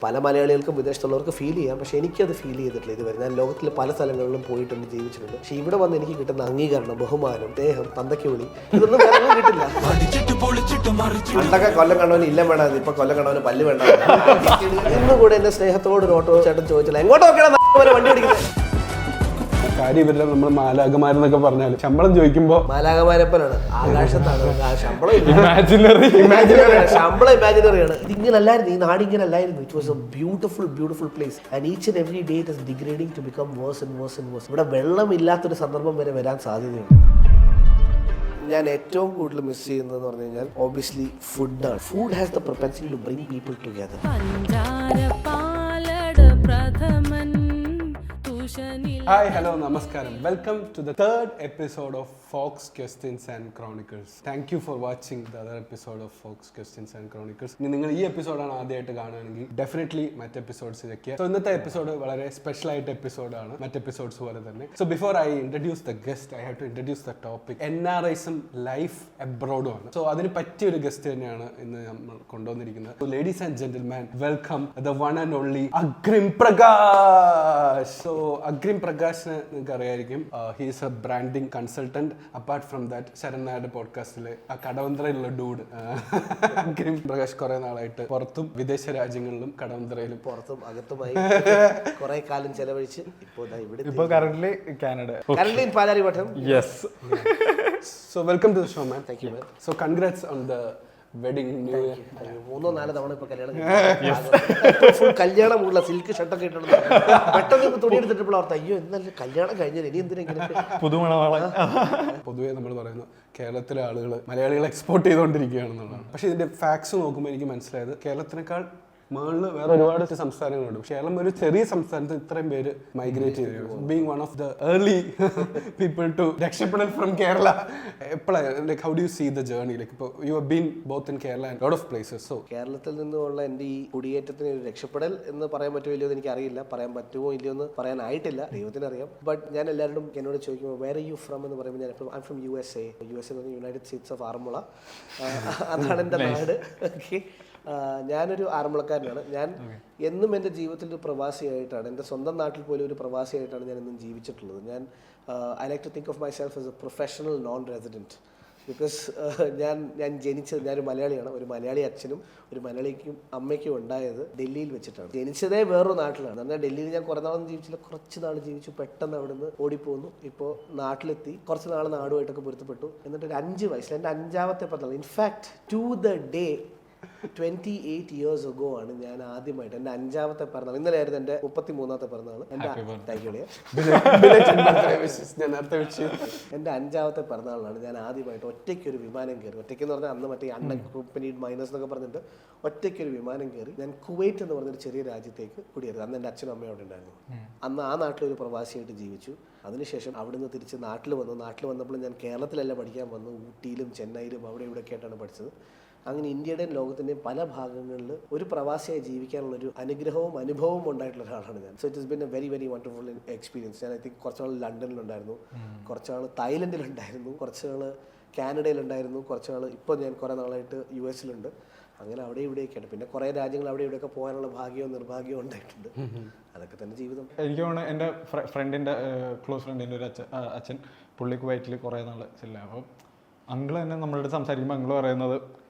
പല മലയാളികൾക്കും വിദേശത്തുള്ളവർക്ക് ഫീൽ ചെയ്യാം, പക്ഷെ എനിക്കത് ഫീൽ ചെയ്തിട്ടില്ല ഇതുവരെ. ഞാൻ ലോകത്തിൽ പല സ്ഥലങ്ങളിലും പോയിട്ടുണ്ട്, ജീവിച്ചിട്ടുണ്ട്. പക്ഷെ ഇവിടെ വന്ന് എനിക്ക് കിട്ടുന്ന അംഗീകരണം, ബഹുമാനം, സ്നേഹം, തന്തയ്ക്ക് വിളി, ഇതൊന്നും വേറെ കിട്ടില്ല. പണ്ടൊക്കെ കൊല്ലം കണ്ടവന് ഇല്ല വേണം, ഇപ്പൊ കൊല്ലം കണ്ടവന് പല്ല് വേണ്ട. ഇന്ന് കൂടെ എന്റെ സ്നേഹത്തോട് ഒരു ഓട്ടോ ചേട്ടൻ ചോദിച്ചില്ല, എങ്ങോട്ടൊക്കെയാണ് വണ്ടി ഓടിക്കുന്നത്. കാര്യം ഇവരുടെ നമ്മൾ മാലാകമാരെന്നൊക്കെ പറഞ്ഞാൽ ശമ്പളം ചോദിക്കുമ്പോ മാലാകമാരപ്പനാണ്, ആകാശത്താണ് ശമ്പളം. ശമ്പളം ഇമാജിനറിയാണ്. ഇതിങ്ങനല്ലായിരുന്നു, ഈ നാട് ഇങ്ങനല്ലായിരുന്നു. It was a beautiful place and each and every day it is degrading to become worse and worse and worse. ഇവിടെ വെള്ളമില്ലാത്തൊരു സന്ദർഭം വരെ വരാൻ സാധ്യതയുണ്ട്. ഞാൻ ഏറ്റവും കൂടുതൽ മിസ് ചെയ്യുന്നതെന്ന് പറഞ്ഞു കഴിഞ്ഞാൽ ഓബിയസ്ലി ഫുഡാണ്. Food has the propensity to bring people together. Hi, hello, namaskaram. Welcome to the third episode of Fox Questions and Chronicles. Thank you for watching the other episode of Fox Questions and Chronicles. നിങ്ങൾ ഈ എപ്പിസോഡാണ് ആദ്യമായിട്ട് കാണുകയാണെങ്കിൽ definitely മറ്റ് episodes check. So ഇന്നത്തെ episode വളരെ special ആയിട്ട് എപ്പിസോഡാണ്, മറ്റ് എപ്പിസോഡ്സ് പോലെ തന്നെ. So before I introduce the guest, I have to introduce the topic. NRIസും ലൈഫ് എബ്രോഡും ആണ്. സോ അതിന് പറ്റിയ ഒരു ഗസ്റ്റ് തന്നെയാണ് ഇന്ന് നമ്മൾ കൊണ്ടുവന്നിരിക്കുന്നത്. So ladies and gentleman, welcome the one and only Agrim Prakash. So Agrim പ്രകാശിനെ നിങ്ങൾക്ക് അറിയായിരിക്കും, he's a branding consultant. Apart from that, Sharan നായരുടെ പോഡ്കാസ്റ്റിലെ ആ കടവന്ത്രയിലുള്ള ഡൂഡ് അഗ്രിം പ്രകാശ് കുറെ നാളായിട്ട് പുറത്തും വിദേശ രാജ്യങ്ങളിലും കടവന്ത്രയിലും പുറത്തും അകത്തുമായി കുറെ കാലം ചെലവഴിച്ച് ഇപ്പോൾ currently Canada, in Palarivattom. Yes. So welcome to the show man. Thank you man. So congrats on the wedding. 3-4 തവണ ഇപ്പൊ കല്യാണം ഫുൾ കല്യാണമുള്ള സിൽക്ക് ഷർട്ടൊക്കെ ഇട്ടുണ്ട്. പെട്ടെന്ന് തുണി എടുത്തിട്ട് ഓർത്ത്, അയ്യോ എന്നല്ല കല്യാണം കഴിഞ്ഞാൽ ഇനി എന്തിനെങ്കിലും പുതുമണവാള. പൊതുവേ നമ്മൾ പറയുന്നു കേരളത്തിലെ ആളുകൾ മലയാളികളെ എക്സ്പോർട്ട് ചെയ്തുകൊണ്ടിരിക്കുകയാണെന്നുള്ളതാണ്. പക്ഷേ ഇതിന്റെ ഫാക്ട്സ് നോക്കുമ്പോൾ എനിക്ക് മനസ്സിലായത് കേരളത്തിനേക്കാൾ മുകളിൽ വേറെ ഒരുപാട് സംസ്ഥാനങ്ങളുണ്ട്. പക്ഷേ കേരളം ഒരു ചെറിയ സംസ്ഥാനത്ത് ഇത്രയും പേര് മൈഗ്രേറ്റ് ചെയ്തു. Being one of the early people to രക്ഷപ്പെടൽ ഫ്രം കേരള. എപ്പോഴാണ് like how do you see the journey? Like ഇപ്പോൾ you have been both in Kerala and lot of places. So കേരളത്തിൽ നിന്നുള്ള എൻ്റെ ഈ കുടിയേറ്റത്തിന് ഒരു രക്ഷപ്പെടൽ എന്ന് പറയാൻ പറ്റുമോ ഇല്ലയോ എന്ന് എനിക്ക് അറിയില്ല. പറയാൻ പറ്റുമോ ഇല്ലയോ എന്ന് പറയാനായിട്ടില്ല, ദൈവത്തിനറിയാം. ബട്ട് ഞാൻ എല്ലാവരും എന്നോട് ചോദിക്കുമ്പോൾ വേർ യു ഫ്രം എന്ന് പറയുമ്പോൾ ഞാൻ എപ്പോഴും ഐ ഫ്രം USA എന്ന് പറഞ്ഞാൽ യുണൈറ്റഡ് സ്റ്റേറ്റ്സ് ഓഫ് ആറന്മുള. അതാണ് എൻ്റെ നാട്. ഓക്കെ, ഞാനൊരു ആറന്മുളക്കാരനാണ്. ഞാൻ എന്നും എൻ്റെ ജീവിതത്തിൽ ഒരു പ്രവാസിയായിട്ടാണ്, എൻ്റെ സ്വന്തം നാട്ടിൽ പോലും ഒരു പ്രവാസിയായിട്ടാണ് ഞാൻ എന്നും ജീവിച്ചിട്ടുള്ളത്. ഞാൻ I like to think of myself as a professional non resident. Because ഞാൻ ജനിച്ചത്, ഞാനൊരു മലയാളിയാണ്. ഒരു മലയാളി അച്ഛനും ഒരു മലയാളിക്കും അമ്മയ്ക്കും ഉണ്ടായത് ഡൽഹിയിൽ വെച്ചിട്ടാണ്. ജനിച്ചതേ വേറൊരു നാട്ടിലാണ്. എന്നാൽ ഡൽഹിയിൽ ഞാൻ കുറേ നാളൊന്നും ജീവിച്ചില്ല, കുറച്ച് നാൾ ജീവിച്ചു. പെട്ടെന്ന് അവിടെ നിന്ന് ഓടിപ്പോന്നു. ഇപ്പോൾ നാട്ടിലെത്തി, കുറച്ച് നാൾ നാടുമായിട്ടൊക്കെ പൊരുത്തപ്പെട്ടു. എന്നിട്ട് ഒരു 5 വയസ്സിൽ എൻ്റെ 5ാമത്തെ പിറന്നാൾ, in fact to the day 28 years ago ആണ് ഞാൻ ആദ്യമായിട്ട് എൻ്റെ 5ാമത്തെ പിറന്നാൾ. ഇന്നലെ ആയിരുന്നു എൻ്റെ 33ാമത്തെ പിറന്നാൾ. എൻ്റെ 5ാമത്തെ പിറന്നാളിലാണ് ഞാൻ ആദ്യമായിട്ട് ഒറ്റയ്ക്കൊരു വിമാനം കയറി. ഒറ്റയ്ക്കെന്ന് പറഞ്ഞാൽ അന്ന് മറ്റേ അൺഅക്കോമ്പനീഡ് മൈനേഴ്സ് എന്നൊക്കെ പറഞ്ഞിട്ട് ഒറ്റയ്ക്കൊരു വിമാനം കയറി ഞാൻ കുവൈറ്റ് എന്ന് പറഞ്ഞൊരു ചെറിയ രാജ്യത്തേക്ക് കുടിയേറി. അന്ന് എൻ്റെ അച്ഛനും അമ്മയും അവിടെ ഉണ്ടായിരുന്നു. അന്ന് ആ നാട്ടിലൊരു പ്രവാസിയായിട്ട് ജീവിച്ചു. അതിനുശേഷം അവിടുന്ന് തിരിച്ച് നാട്ടിൽ വന്നു. നാട്ടിൽ വന്നപ്പോൾ ഞാൻ കേരളത്തിലല്ല പഠിക്കാൻ വന്നു, ഊട്ടിയിലും ചെന്നൈയിലും അവിടെ ഇവിടെയൊക്കെ ആയിട്ടാണ് പഠിച്ചത്. അങ്ങനെ ഇന്ത്യയുടെയും ലോകത്തിൻ്റെയും പല ഭാഗങ്ങളിൽ ഒരു പ്രവാസിയായി ജീവിക്കാനുള്ളൊരു അനുഗ്രഹവും അനുഭവവും ഉണ്ടായിട്ടുള്ള ഒരാളാണ് ഞാൻ. So it is been a very wonderful experience. ഞാൻ ഐ തിങ്ക് കുറച്ചാൾ ലണ്ടനിലുണ്ടായിരുന്നു, കുറച്ചാൾ തായ്ലൻഡിലുണ്ടായിരുന്നു, കുറച്ചാൾ കാനഡയിലുണ്ടായിരുന്നു, കുറച്ചാൾ ഇപ്പോൾ ഞാൻ കുറേ നാളായിട്ട് US അങ്ങനെ അവിടെ ഇവിടെയൊക്കെയാണ്. പിന്നെ കുറേ രാജ്യങ്ങൾ അവിടെ ഇവിടെയൊക്കെ പോകാനുള്ള ഭാഗ്യവും നിർഭാഗ്യവും ഉണ്ടായിട്ടുണ്ട്. അതൊക്കെ തന്നെ ജീവിതം. എനിക്ക് തോന്നുന്നു എൻ്റെ ഫ്രണ്ടിൻ്റെ ക്ലോസ് ഫ്രണ്ടിൻ്റെ ഒരു അച്ഛൻ പുള്ളി കുവൈറ്റിൽ കുറേ നാൾ ചെല്ല. അപ്പം അങ്കിൾ തന്നെ നമ്മളോട് സംസാരിക്കുമ്പോൾ അങ്കിൾ പറയുന്നത്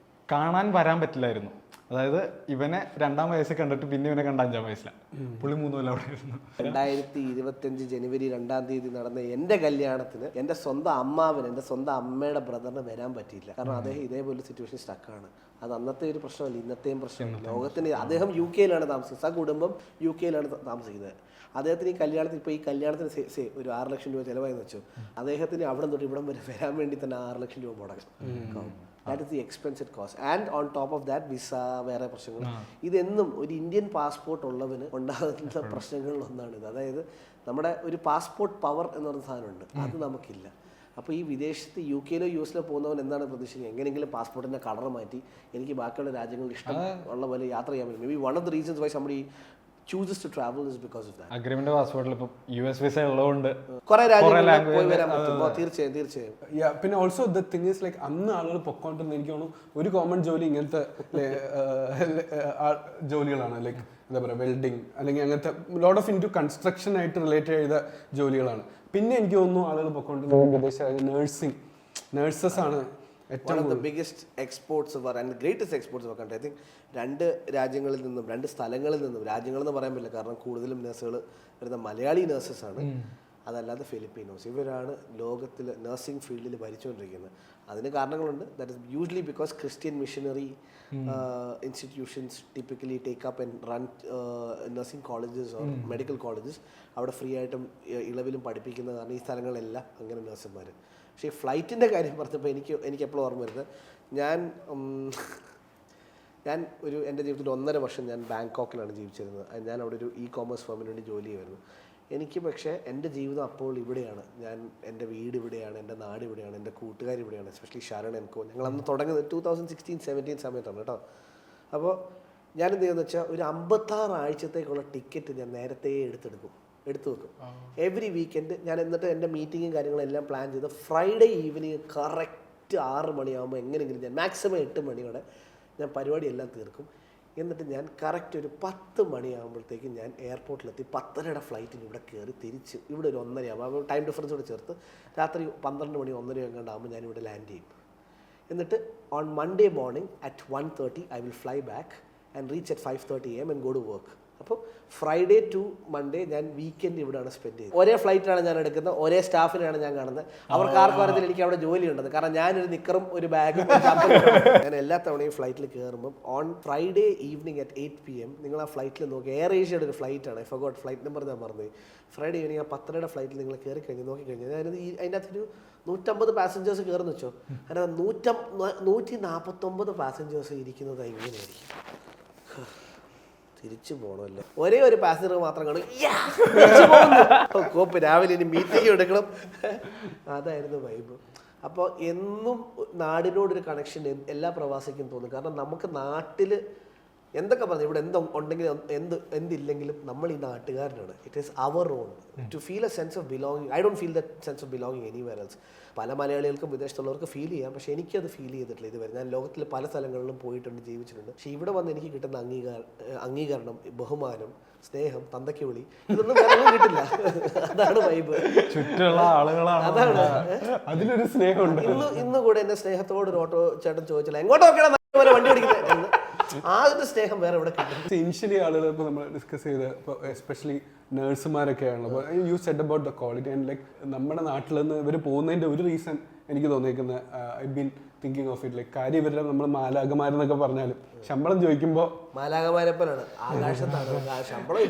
കാണാൻ വരാൻ പറ്റില്ലായിരുന്നു. അതായത് ഇവനെ 2ാം വയസ്സിൽ കണ്ടിട്ട് പിന്നെ ഇവനെ കണ്ട 5ാം വയസ്സിലാണ്. പുള്ളി 3 കൊല്ലം അവിടെ ആയിരുന്നു. 2025 ജനുവരി 2-ാം തീയതി നടന്ന എൻ്റെ കല്യാണത്തിന് എൻ്റെ സ്വന്തം അമ്മാവന്, എൻ്റെ സ്വന്തം അമ്മയുടെ ബ്രദറിന് വരാൻ പറ്റിയില്ല. കാരണം അദ്ദേഹം ഇതേപോലെ സിറ്റുവേഷൻ സ്റ്റക്കാണ്. അത് അന്നത്തെ ഒരു പ്രശ്നമല്ല, ഇന്നത്തെയും പ്രശ്നമാണ്. ലോകത്തിന് അദ്ദേഹം UK താമസിക്കുന്നത്. ആ കുടുംബം UK താമസിക്കുന്നത്. അദ്ദേഹത്തിന് ഈ കല്യാണത്തിന്, ഇപ്പോൾ ഈ കല്യാണത്തിന് ഒരു 6 ലക്ഷം രൂപ ചിലവായെന്ന് വെച്ചു. അദ്ദേഹത്തിന് അവിടെ തൊട്ട് ഇവിടം വരെ വരാൻ വേണ്ടി തന്നെ 6 ലക്ഷം രൂപ മുടക്കണം. That is the expense it cost. And on top of that visa, വേറെ പ്രശ്നങ്ങൾ. ഇതെന്നും ഒരു ഇന്ത്യൻ പാസ്പോർട്ട് ഉള്ളവന് ഉണ്ടാകുന്ന പ്രശ്നങ്ങളിലൊന്നാണിത്. അതായത് നമ്മുടെ ഒരു പാസ്പോർട്ട് പവർ എന്ന് പറയുന്ന സാധനമുണ്ട്, അത് നമുക്കില്ല. അപ്പോൾ ഈ വിദേശത്ത് UK US പോകുന്നവൻ എന്താണ് പ്രതീക്ഷിക്കുന്നത്? എങ്ങനെയെങ്കിലും പാസ്പോർട്ടിൻ്റെ കളർ മാറ്റി എനിക്ക് ബാക്കിയുള്ള രാജ്യങ്ങളിൽ ഇഷ്ടം ഉള്ള പോലെ യാത്ര ചെയ്യാൻ പറ്റും. Maybe one of the reasons why somebody chooses to travel is because of that. Agreement പാസ്പോർട്ടിൽ ഇപ്പോൾ US വിസ ഉള്ളതുകൊണ്ട് കുറേ രാജ്യങ്ങളിൽ പോയി വരാൻ പറ്റും. തീർച്ചയായും. പിന്നെ also the thing is like അന്ന് ആളുകൾ പൊക്കോണ്ടിരുന്ന എനിക്ക് തോന്നുന്നു ഒരു കോമൺ ജോലി ഇങ്ങനത്തെ ജോലികളാണ്. ലൈക്ക് എന്താ പറയുക വെൽഡിങ് അല്ലെങ്കിൽ അങ്ങനത്തെ ലോട്ട് ഓഫ് ഇൻറ്റു കൺസ്ട്രക്ഷൻ ആയിട്ട് റിലേറ്റ് ചെയ്ത ജോലികളാണ്. പിന്നെ എനിക്ക് തോന്നുന്നു ആളുകൾ പൊയ്ക്കൊണ്ടിരുന്നത് വിദേശ നഴ്സിംഗ്, നഴ്സസ് ആണ് one of the biggest exports of our and the greatest exports of our country. I think രണ്ട് രാജ്യങ്ങളിൽ നിന്നും രണ്ട് സ്ഥലങ്ങളിൽ നിന്നും, രാജ്യങ്ങളെന്ന് പറയാൻ പറ്റില്ല കാരണം കൂടുതലും നഴ്സുകൾ വരുന്ന മലയാളി നഴ്സസ് ആണ്, അതല്ലാതെ ഫിലിപ്പീനോസ്, ഇവരാണ് ലോകത്തിൽ നഴ്സിംഗ് ഫീൽഡിൽ ഭരിച്ചുകൊണ്ടിരിക്കുന്നത്. അതിന് കാരണങ്ങളുണ്ട്. That is usually because Christian missionary institutions typically take up and run nursing colleges or medical colleges. അവിടെ ഫ്രീ ആയിട്ടും ഇളവിലും പഠിപ്പിക്കുന്ന കാരണം ഈ സ്ഥലങ്ങളിലെല്ലാം അങ്ങനെ നഴ്സുമാർ. പക്ഷേ ഈ ഫ്ലൈറ്റിൻ്റെ കാര്യം പറഞ്ഞപ്പോൾ എനിക്ക് എപ്പോഴും ഓർമ്മ വരുന്നത്, ഞാൻ ഒരു എൻ്റെ ജീവിതത്തിൽ 1.5 വർഷം ഞാൻ ബാങ്കോക്കിലാണ് ജീവിച്ചിരുന്നത്. ഞാൻ അവിടെ ഒരു ഇ-കോമേഴ്സ് ഫേമിന് വേണ്ടി ജോലി ചെയ്യുമായിരുന്നു. എനിക്ക് പക്ഷേ എൻ്റെ ജീവിതം അപ്പോൾ ഇവിടെയാണ്. എൻ്റെ വീട് ഇവിടെയാണ്, എൻ്റെ നാട് ഇവിടെയാണ്, എൻ്റെ കൂട്ടുകാർ ഇവിടെയാണ്, എസ്പെഷ്യലി ഷാരൺ എൻകോ. ഞങ്ങളന്ന് തുടങ്ങുന്നത് 2016-17 സമയത്താണ് കേട്ടോ. അപ്പോൾ ഞാനെന്ത് ചെയ്യുമെന്ന് വെച്ചാൽ ഒരു 56 ആഴ്ചത്തേക്കുള്ള ടിക്കറ്റ് ഞാൻ നേരത്തെ എടുത്തു വെക്കും. എവറി വീക്കെൻഡ് ഞാൻ എന്നിട്ട് എൻ്റെ മീറ്റിങ്ങും കാര്യങ്ങളെല്ലാം പ്ലാൻ ചെയ്ത് ഫ്രൈഡേ ഈവനിങ് കറക്റ്റ് 6 മണിയാകുമ്പോൾ എങ്ങനെയെങ്കിലും ഞാൻ മാക്സിമം 8 മണിയോടെ ഞാൻ പരിപാടിയെല്ലാം തീർക്കും. എന്നിട്ട് ഞാൻ കറക്റ്റ് ഒരു 10 മണിയാകുമ്പോഴത്തേക്കും ഞാൻ എയർപോർട്ടിലെത്തി 10:30 ഫ്ലൈറ്റിന് ഇവിടെ കയറി തിരിച്ച് ഇവിടെ ഒരു 1:30 ആകുമ്പോൾ ടൈം ഡിഫറൻസ് കൂടെ ചേർത്ത് രാത്രി 12 മണി 1:30 എങ്ങാണ്ടാകുമ്പോൾ ഞാൻ ഇവിടെ ലാൻഡ് ചെയ്യും. എന്നിട്ട് on Monday morning at 1:30 I will fly back and reach at 5:30 AM and go to work. അപ്പോൾ ഫ്രൈഡേ ടു മൺഡേ ഞാൻ വീക്കെൻഡ് ഇവിടെയാണ് സ്പെൻഡ് ചെയ്യുന്നത്. ഒരേ ഫ്ലൈറ്റാണ് ഞാൻ എടുക്കുന്നത്, ഒരേ സ്റ്റാഫിനെയാണ് ഞാൻ കാണുന്നത്. അവർക്ക് ആർക്കും അറിയത്തില്ല എനിക്ക് അവിടെ ജോലി ഉണ്ടെന്ന്. കാരണം ഞാനൊരു നിക്കറും ഒരു ബാഗും ഞാൻ എല്ലാ തവണയും ഫ്ലൈറ്റിൽ കയറുമ്പം on Friday evening at 8 PM നിങ്ങൾ ആ ഫ്ലൈറ്റിൽ നോക്കി, എയർ ഏഷ്യയുടെ ഒരു ഫ്ലൈറ്റാണ്, ഫഗോട്ട് ഫ്ലൈറ്റ് നമ്പർ ഞാൻ മറന്നുപോയി. ഫ്രൈഡേ ഈവനിങ് ആ 10:30 ഫ്ലൈറ്റിൽ നിങ്ങൾ കയറി കഴിഞ്ഞ് നോക്കിക്കഴിഞ്ഞാൽ അതിൻ്റെ അകത്തൊരു 150 പാസഞ്ചേഴ്സ് കയറുന്നു വെച്ചോ, അതിനകത്ത് 149 പാസഞ്ചേഴ്സ് ഇരിക്കുന്നത് ഇങ്ങനെയായിരിക്കും. തിരിച്ചു പോകണമല്ലോ, ഒരേ ഒരു പാസഞ്ചർ മാത്രം കാണും, കോപ്പ് രാവിലെ ഇനി മീറ്റിംഗ് എടുക്കണം. അതായിരുന്നു വൈബ്. അപ്പോൾ എന്നും നാടിനോടൊരു കണക്ഷൻ എല്ലാ പ്രവാസിക്കും തോന്നും. കാരണം നമുക്ക് നാട്ടിൽ എന്തൊക്കെ പറഞ്ഞു ഇവിടെ ഉണ്ടെങ്കിലും എന്തില്ലെങ്കിലും നമ്മൾ ഈ നാട്ടുകാരനാണ്. It is our own. To feel a sense of belonging, I don't feel that sense of belonging anywhere else. പല മലയാളികൾക്കും വിദേശത്തുള്ളവർക്ക് ഫീൽ ചെയ്യാം, പക്ഷേ എനിക്കത് ഫീൽ ചെയ്തിട്ടില്ല ഇതുവരെ. ഞാൻ ലോകത്തിൽ പല സ്ഥലങ്ങളിലും പോയിട്ടുണ്ട്, ജീവിച്ചിട്ടുണ്ട്. പക്ഷേ ഇവിടെ വന്ന് എനിക്ക് കിട്ടുന്ന അംഗീകാരണം, ബഹുമാനം, സ്നേഹം, തന്തയ്ക്ക് വിളി, ഇതൊന്നും വേറെ കിട്ടില്ല. അതാണ് വൈബ്. ചുറ്റുള്ള ആളുകളാണ്, അതാണ് അതിലൊരു സ്നേഹമുണ്ട്. ഇന്ന് കൂടെ എന്നെ സ്നേഹത്തോട് ഒരു ഓട്ടോ ചേട്ടൻ ചോദിച്ചില്ല എങ്ങോട്ടോ വണ്ടി ഓടിക്കുന്നത് എന്ന്. ആ ഒരു സ്നേഹം വേറെ ഇവിടെ കിട്ടും. ഇനിഷ്യലി ആളുകൾ ഇപ്പോൾ നമ്മൾ ഡിസ്കസ് ചെയ്ത് ഇപ്പോൾ എസ്പെഷ്യലി നേഴ്സുമാരൊക്കെയാണല്ലോ. അപ്പോൾ you said about the quality and like നമ്മുടെ നാട്ടിൽ നിന്ന് ഇവർ പോകുന്നതിൻ്റെ ഒരു റീസൺ എനിക്ക് തോന്നിയിരിക്കുന്നത്, I been thinking of it, like കാര്യം ഇവരുടെ നമ്മൾ മാലാകമാരെന്നൊക്കെ പറഞ്ഞാലും ശമ്പളം ചോദിക്കുമ്പോൾ മാലാകമാരെപ്പോലാണ് ആകാശത്താണ് ശമ്പളം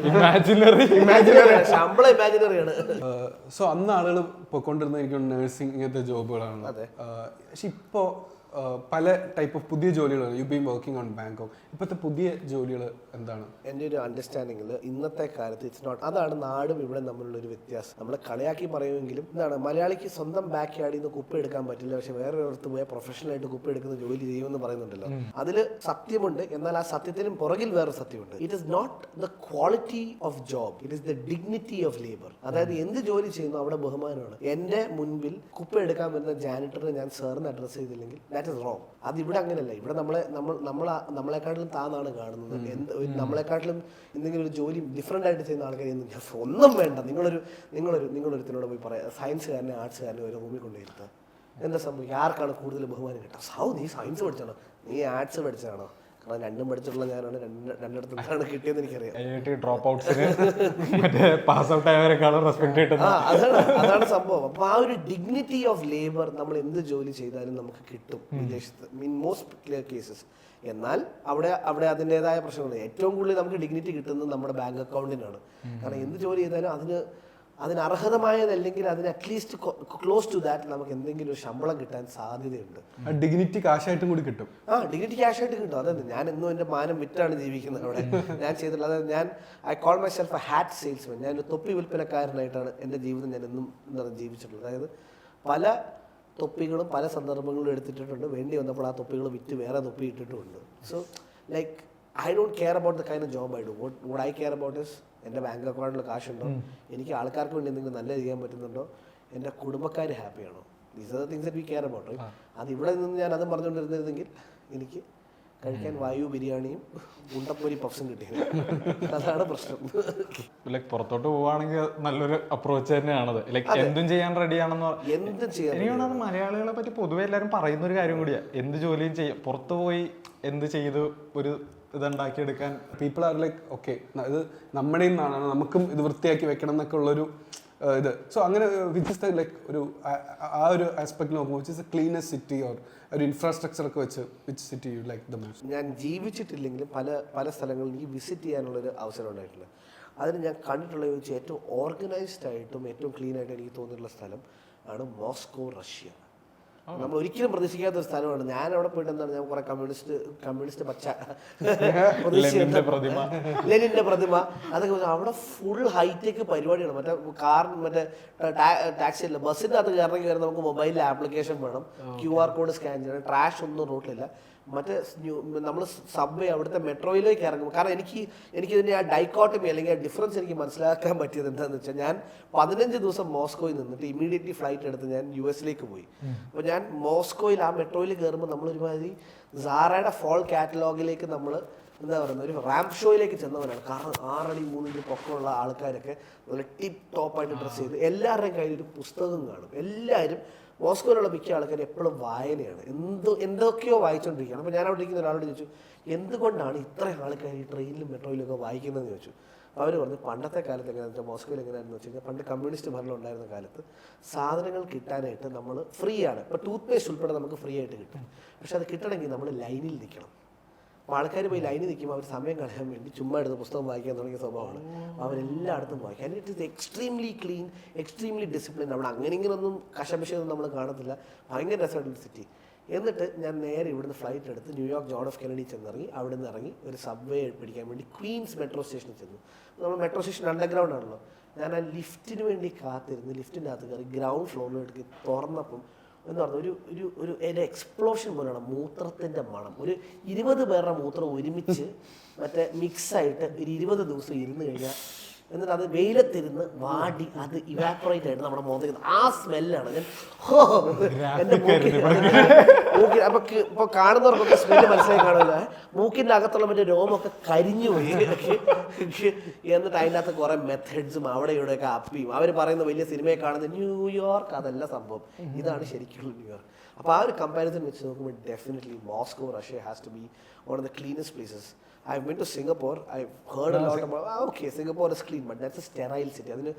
ഇമാജിനറിയാണ്. സോ അന്ന് ആളുകൾ പൊയ്ക്കൊണ്ടിരുന്ന എനിക്ക് നഴ്സിംഗ് ഇങ്ങനത്തെ ജോബുകളാണ്. പക്ഷെ ഇപ്പോൾ പല ടൈപ്പ് ഓഫ് പുതിയ ജോലികളാണ്. You been working on Bangkok. ഇപ്പോഴത്തെ പുതിയ ജോലികൾ എന്താണ്? എൻ്റെ ഒരു അണ്ടർസ്റ്റാൻഡിങ്ങിൽ ഇന്നത്തെ കാലത്ത് ഇറ്റ്സ് നോട്ട്, അതാണ് നാടും ഇവിടെ തമ്മിലുള്ള ഒരു വ്യത്യാസം. നമ്മൾ കളിയാക്കി പറയുമെങ്കിലും എന്താണ്, മലയാളിക്ക് സ്വന്തം ബാക്ക് യാർഡിൽ നിന്ന് കുപ്പ എടുക്കാൻ പറ്റില്ല, പക്ഷെ വേറെ ഒരിടത്ത് പോയാൽ പ്രൊഫഷണലായിട്ട് കുപ്പ എടുക്കുന്ന ജോലി ചെയ്യുമെന്ന് പറയുന്നുണ്ടല്ലോ. അതിൽ സത്യമുണ്ട്, എന്നാൽ ആ സത്യത്തിനും പുറകിൽ വേറെ സത്യമുണ്ട്. It is not the quality of job, it is the dignity of labour. അതായത് എന്ത് ജോലി ചെയ്യുന്നു അവിടെ ബഹുമാനമാണ്. എൻ്റെ മുൻപിൽ കുപ്പ എടുക്കാൻ വരുന്ന ജാനിറ്ററിനെ ഞാൻ സാറിന് അഡ്രസ്സ് ചെയ്തില്ലെങ്കിൽ ദാറ്റ് ഇസ് റോങ്. അത് ഇവിടെ അങ്ങനെയല്ല. ഇവിടെ നമ്മളെക്കാട്ടിലും താന്നാണ് കാണുന്നത്. നമ്മളെക്കാട്ടിലും എന്തെങ്കിലും ഒരു ജോലി ഡിഫറെൻ്റ് ആയിട്ട് ചെയ്യുന്ന ആൾക്കാരെ ഒന്നും വേണ്ട. നിങ്ങളൊരുത്തിനോട് പോയി പറയാം, സയൻസുകാരനെ ആർട്സുകാരനെ ഒരു റൂമിൽ കൊണ്ടുവരുത്തുക, എന്താ സംഭവിക്കുക? ആർക്കാണ് കൂടുതൽ ബഹുമാനം കിട്ടുക? നീ സയൻസ് പഠിച്ചാണോ, നീ ആർട്സ് പഠിച്ചതാണോ? കാരണം രണ്ടും പഠിച്ചിട്ടുള്ള ഞാനാണ്, രണ്ടിടത്തു നിന്നാണ് കിട്ടിയെന്ന് എനിക്കറിയാം. അതാണ് സംഭവം. അപ്പൊ ആ ഒരു ഡിഗ്നിറ്റി ഓഫ് ലേബർ നമ്മൾ എന്ത് ജോലി ചെയ്താലും നമുക്ക് കിട്ടും വിദേശത്ത്, മീൻ മോസ്റ്റ് കേസസ്. എന്നാൽ അവിടെ അതിൻ്റെതായ പ്രശ്നങ്ങൾ. ഏറ്റവും കൂടുതൽ നമുക്ക് ഡിഗ്നിറ്റി കിട്ടുന്നത് നമ്മുടെ ബാങ്ക് അക്കൗണ്ടിനാണ്. കാരണം എന്ത് ജോലി ചെയ്താലും അതിന് അർഹതമായതല്ലെങ്കിൽ അതിന് അറ്റ്ലീസ്റ്റ് ക്ലോസ് ടു ദാറ്റ് നമുക്ക് എന്തെങ്കിലും ഒരു ശമ്പളം കിട്ടാൻ സാധ്യതയുണ്ട്. ഡിഗ്നിറ്റി കാശായിട്ടും കൂടി കിട്ടും. ഡിഗ്നിറ്റി ക്യാഷായിട്ട് കിട്ടും. അതായത് ഞാൻ എന്നും എൻ്റെ മാനം വിറ്റാണ് ജീവിക്കുന്നത് അവിടെ. ഞാൻ ചെയ്തിട്ടുള്ള, അതായത് I call my self A hat salesman. ഞാനൊരു തൊപ്പി വിൽപ്പനക്കാരനായിട്ടാണ് എൻ്റെ ജീവിതം ഞാൻ എന്നും ജീവിച്ചിട്ടുള്ളത്. അതായത് പല തൊപ്പികളും പല സന്ദർഭങ്ങളിലും എടുത്തിട്ടുണ്ട്. വേണ്ടി വന്നപ്പോൾ ആ തൊപ്പികൾ വിറ്റ് വേറെ തൊപ്പി ഇട്ടിട്ടുമുണ്ട്. So like I don't care about the kind of job I do. What I care about is എൻ്റെ ബാങ്ക് അക്കൗണ്ടിൽ കാശുണ്ടോ, എനിക്ക് ആൾക്കാർക്ക് വേണ്ടി എന്തെങ്കിലും നല്ല ചെയ്യാൻ പറ്റുന്നുണ്ടോ, എൻ്റെ കുടുംബക്കാർ ഹാപ്പിയാണോ. These are the things that we care about. അത് ഇവിടെ നിന്ന് ഞാൻ അതും പറഞ്ഞുകൊണ്ടിരുന്നെങ്കിൽ എനിക്ക് കഴിക്കാൻ വായു ബിരിയാണിയും ഉണ്ടപ്പൊരി പഫ്സും കിട്ടിയത്. അതാണ് പ്രശ്നം. ലൈക്ക് പുറത്തോട്ട് പോവാണെങ്കിൽ നല്ലൊരു അപ്രോച്ച് തന്നെയാണത്. ലൈക്ക് എന്തും ചെയ്യാൻ റെഡിയാണെന്ന്. എന്തും ചെയ്യാൻ എനിക്ക് തോന്നുന്നത് മലയാളികളെ പറ്റി പൊതുവെ എല്ലാവരും പറയുന്ന ഒരു കാര്യം കൂടിയാ, എന്ത് ജോലിയും ചെയ്യും, പുറത്തു പോയി എന്ത് ചെയ്ത് ഒരു ഇതുണ്ടാക്കിയെടുക്കാൻ. പീപ്പിൾ ആർ ലൈക്ക് ഓക്കെ ഇത് നമ്മുടെ നിന്നാണ്, നമുക്കും ഇത് വൃത്തിയാക്കി വെക്കണം എന്നൊക്കെ ഉള്ളൊരു ഇത്. സോ അങ്ങനെ വിച്ച് ഇസ് ദ ലൈക്ക് ഒരു ആ ഒരു ആസ്പെക്ട് നോക്കുമ്പോൾ which is A cleanest city or ഒരു ഇൻഫ്രാസ്ട്രക്ചർ ഒക്കെ വെച്ച് which city you like the most? ഞാൻ ജീവിച്ചിട്ടില്ലെങ്കിലും പല സ്ഥലങ്ങളിൽ എനിക്ക് വിസിറ്റ് ചെയ്യാനുള്ളൊരു അവസരം ഉണ്ടായിട്ടില്ല. അതിന് ഞാൻ കണ്ടിട്ടുള്ള വെച്ച് ഏറ്റവും ഓർഗനൈസ്ഡ് ആയിട്ടും ഏറ്റവും ക്ലീൻ ആയിട്ടും എനിക്ക് തോന്നിയിട്ടുള്ള സ്ഥലം ആണ് മോസ്കോ, റഷ്യ. നമ്മൾ ഒരിക്കലും പ്രതീക്ഷിക്കാത്ത ഒരു സ്ഥലമാണ്. ഞാൻ അവിടെ പോയിട്ട് എന്താണ്, ഞാൻ കുറെ കമ്മ്യൂണിസ്റ്റ് പച്ച ലെനിന്റെ പ്രതിമ അതൊക്കെ അവിടെ ഫുൾ ഹൈടെക് പരിപാടിയാണ്. മറ്റേ ടാക്സി അല്ല, ബസ്സിൻ്റെ അകത്ത് കയറി നമുക്ക് മൊബൈലിൽ ആപ്ലിക്കേഷൻ വേണം, QR കോഡ് സ്കാൻ ചെയ്യണം, ട്രാഷ് ഒന്നും റോട്ടിലില്ല. മറ്റേ നമ്മൾ സബ്വേ അവിടുത്തെ മെട്രോയിലേക്ക് ഇറങ്ങും. കാരണം എനിക്കിതിൻ്റെ ആ ഡൈക്കോട്ടമി അല്ലെങ്കിൽ ആ ഡിഫറൻസ് എനിക്ക് മനസ്സിലാക്കാൻ പറ്റിയത് എന്താണെന്ന് വെച്ചാൽ, ഞാൻ 15 ദിവസം മോസ്കോയിൽ നിന്നിട്ട് ഇമ്മീഡിയറ്റ്ലി ഫ്ലൈറ്റ് എടുത്ത് ഞാൻ US പോയി. അപ്പോൾ ഞാൻ മോസ്കോയിൽ ആ മെട്രോയിൽ കയറുമ്പോൾ നമ്മളൊരുമാതിരി സാറയുടെ ഫോൾ കാറ്റലോഗിലേക്ക് നമ്മൾ എന്താ പറയുന്നത് ഒരു റാമ്പ് ഷോയിലേക്ക് ചെന്നവരാണ്. കാരണം 6 അടി 3 ഇഞ്ച് പൊക്കമുള്ള ആൾക്കാരൊക്കെ നല്ല ടിപ്പ് ടോപ്പായിട്ട് ഡ്രസ്സ് ചെയ്ത് എല്ലാവരുടെയും കയ്യിൽ ഒരു പുസ്തകം കാണും. എല്ലാവരും മോസ്കോയിലുള്ള മിക്ക ആൾക്കാർ എപ്പോഴും വായനയാണ്, എന്തൊക്കെയോ വായിച്ചുകൊണ്ടിരിക്കുകയാണ്. അപ്പോൾ ഞാൻ അവിടെ ഇരിക്കുന്ന ഒരാളോട് ചോദിച്ചു, എന്തുകൊണ്ടാണ് ഇത്രയും ആൾക്കാർ ഈ ട്രെയിനിലും മെട്രോയിലൊക്കെ വായിക്കുന്നതെന്ന് ചോദിച്ചു. അപ്പോൾ അവർ പറഞ്ഞു, പണ്ടത്തെ കാലത്ത് എങ്ങനെയാണെന്ന് വെച്ചാൽ മോസ്കോയിൽ എങ്ങനെയാണെന്ന് വെച്ച് കഴിഞ്ഞാൽ, പണ്ട് കമ്മ്യൂണിസ്റ്റ് ഭരണം ഉണ്ടായിരുന്ന കാലത്ത് സാധനങ്ങൾ കിട്ടാനായിട്ട് നമ്മൾ ഫ്രീ ആണ്. ഇപ്പോൾ ടൂത്ത് പേസ്റ്റ് ഉൾപ്പെടെ നമുക്ക് ഫ്രീ ആയിട്ട് കിട്ടും. പക്ഷെ അത് കിട്ടണമെങ്കിൽ നമ്മൾ ലൈനിൽ നിൽക്കണം. അപ്പോൾ ആൾക്കാർ പോയി ലൈനിൽ നിൽക്കുമ്പോൾ അവർ സമയം കളയാൻ വേണ്ടി ചുമ്മാ എടുത്ത് പുസ്തകം വായിക്കാൻ തുടങ്ങിയ സ്വഭാവമാണ്. അവരെല്ലായിടത്തും വായിക്കും. And it is extremely clean, extremely discipline. അവിടെ അങ്ങനെ ഇങ്ങനെയൊന്നും കശപിശയൊന്നും നമ്മൾ കാണത്തില്ല. ഭയങ്കര രസമായിട്ടുള്ള സിറ്റി. എന്നിട്ട് ഞാൻ നേരെ ഇവിടുന്ന് ഫ്ലൈറ്റ് എടുത്ത് ന്യൂയോർക്ക് ജോൺ എഫ് കെനഡി ചെന്നിറങ്ങി. അവിടെ നിന്ന് ഇറങ്ങി ഒരു സബ്വേ പിടിക്കാൻ വേണ്ടി ക്വീൻസ് മെട്രോ സ്റ്റേഷനിൽ ചെന്നു. നമ്മൾ മെട്രോ സ്റ്റേഷൻ അണ്ടർഗ്രൗണ്ട് ആണല്ലോ. ഞാൻ ആ ലിഫ്റ്റിന് വേണ്ടി കാത്തിരുന്ന് ലിഫ്റ്റിൻ്റെ അകത്ത് കയറി ഗ്രൗണ്ട് ഫ്ലോറിലേക്ക് തുറന്നപ്പം എന്ന് പറഞ്ഞാൽ ഒരു എക്സ്പ്ലോഷൻ പോലെയാണ് മൂത്രത്തിൻ്റെ മണം. ഒരു 20 പേരുടെ മൂത്രം ഒരുമിച്ച് മറ്റേ മിക്സായിട്ട് ഒരു 20 ദിവസം ഇരുന്ന് കഴിഞ്ഞാൽ, എന്നിട്ട് അത് വെയിലത്തിരുന്ന് വാടി അത് ഇവാപ്പറേറ്റ് ആയിട്ട് നമ്മുടെ മുഖത്തേക്ക് ആ സ്മെല്ലാണ്. ഞാൻ എൻ്റെ മൂക്കിൽ അപ്പോൾ ഇപ്പോൾ കാണുന്നവർക്കൊക്കെ സ്മെല്ല് മനസ്സിലായി കാണുമല്ലോ. മൂക്കിൻ്റെ അകത്തുള്ള മറ്റേ രോമൊക്കെ കരിഞ്ഞു പോയി. എന്നിട്ട് അതിൻ്റെ അകത്ത് കുറേ മെത്തേഡ്സും അവിടെ ഇവിടെയൊക്കെ അപ്പിയും അവർ പറയുന്ന വലിയ സിനിമയെ കാണുന്ന ന്യൂയോർക്ക് അതല്ല സംഭവം, ഇതാണ് ശരിക്കുള്ള ന്യൂയോർക്ക്. അപ്പോൾ ആ ഒരു കമ്പാരിസൺ വെച്ച് നോക്കുമ്പോൾ definitely Moscow, Russia has to be one of the cleanest places. I've been to Singapore. I've heard a lot about, okay, Singapore is clean, but that's a sterile city.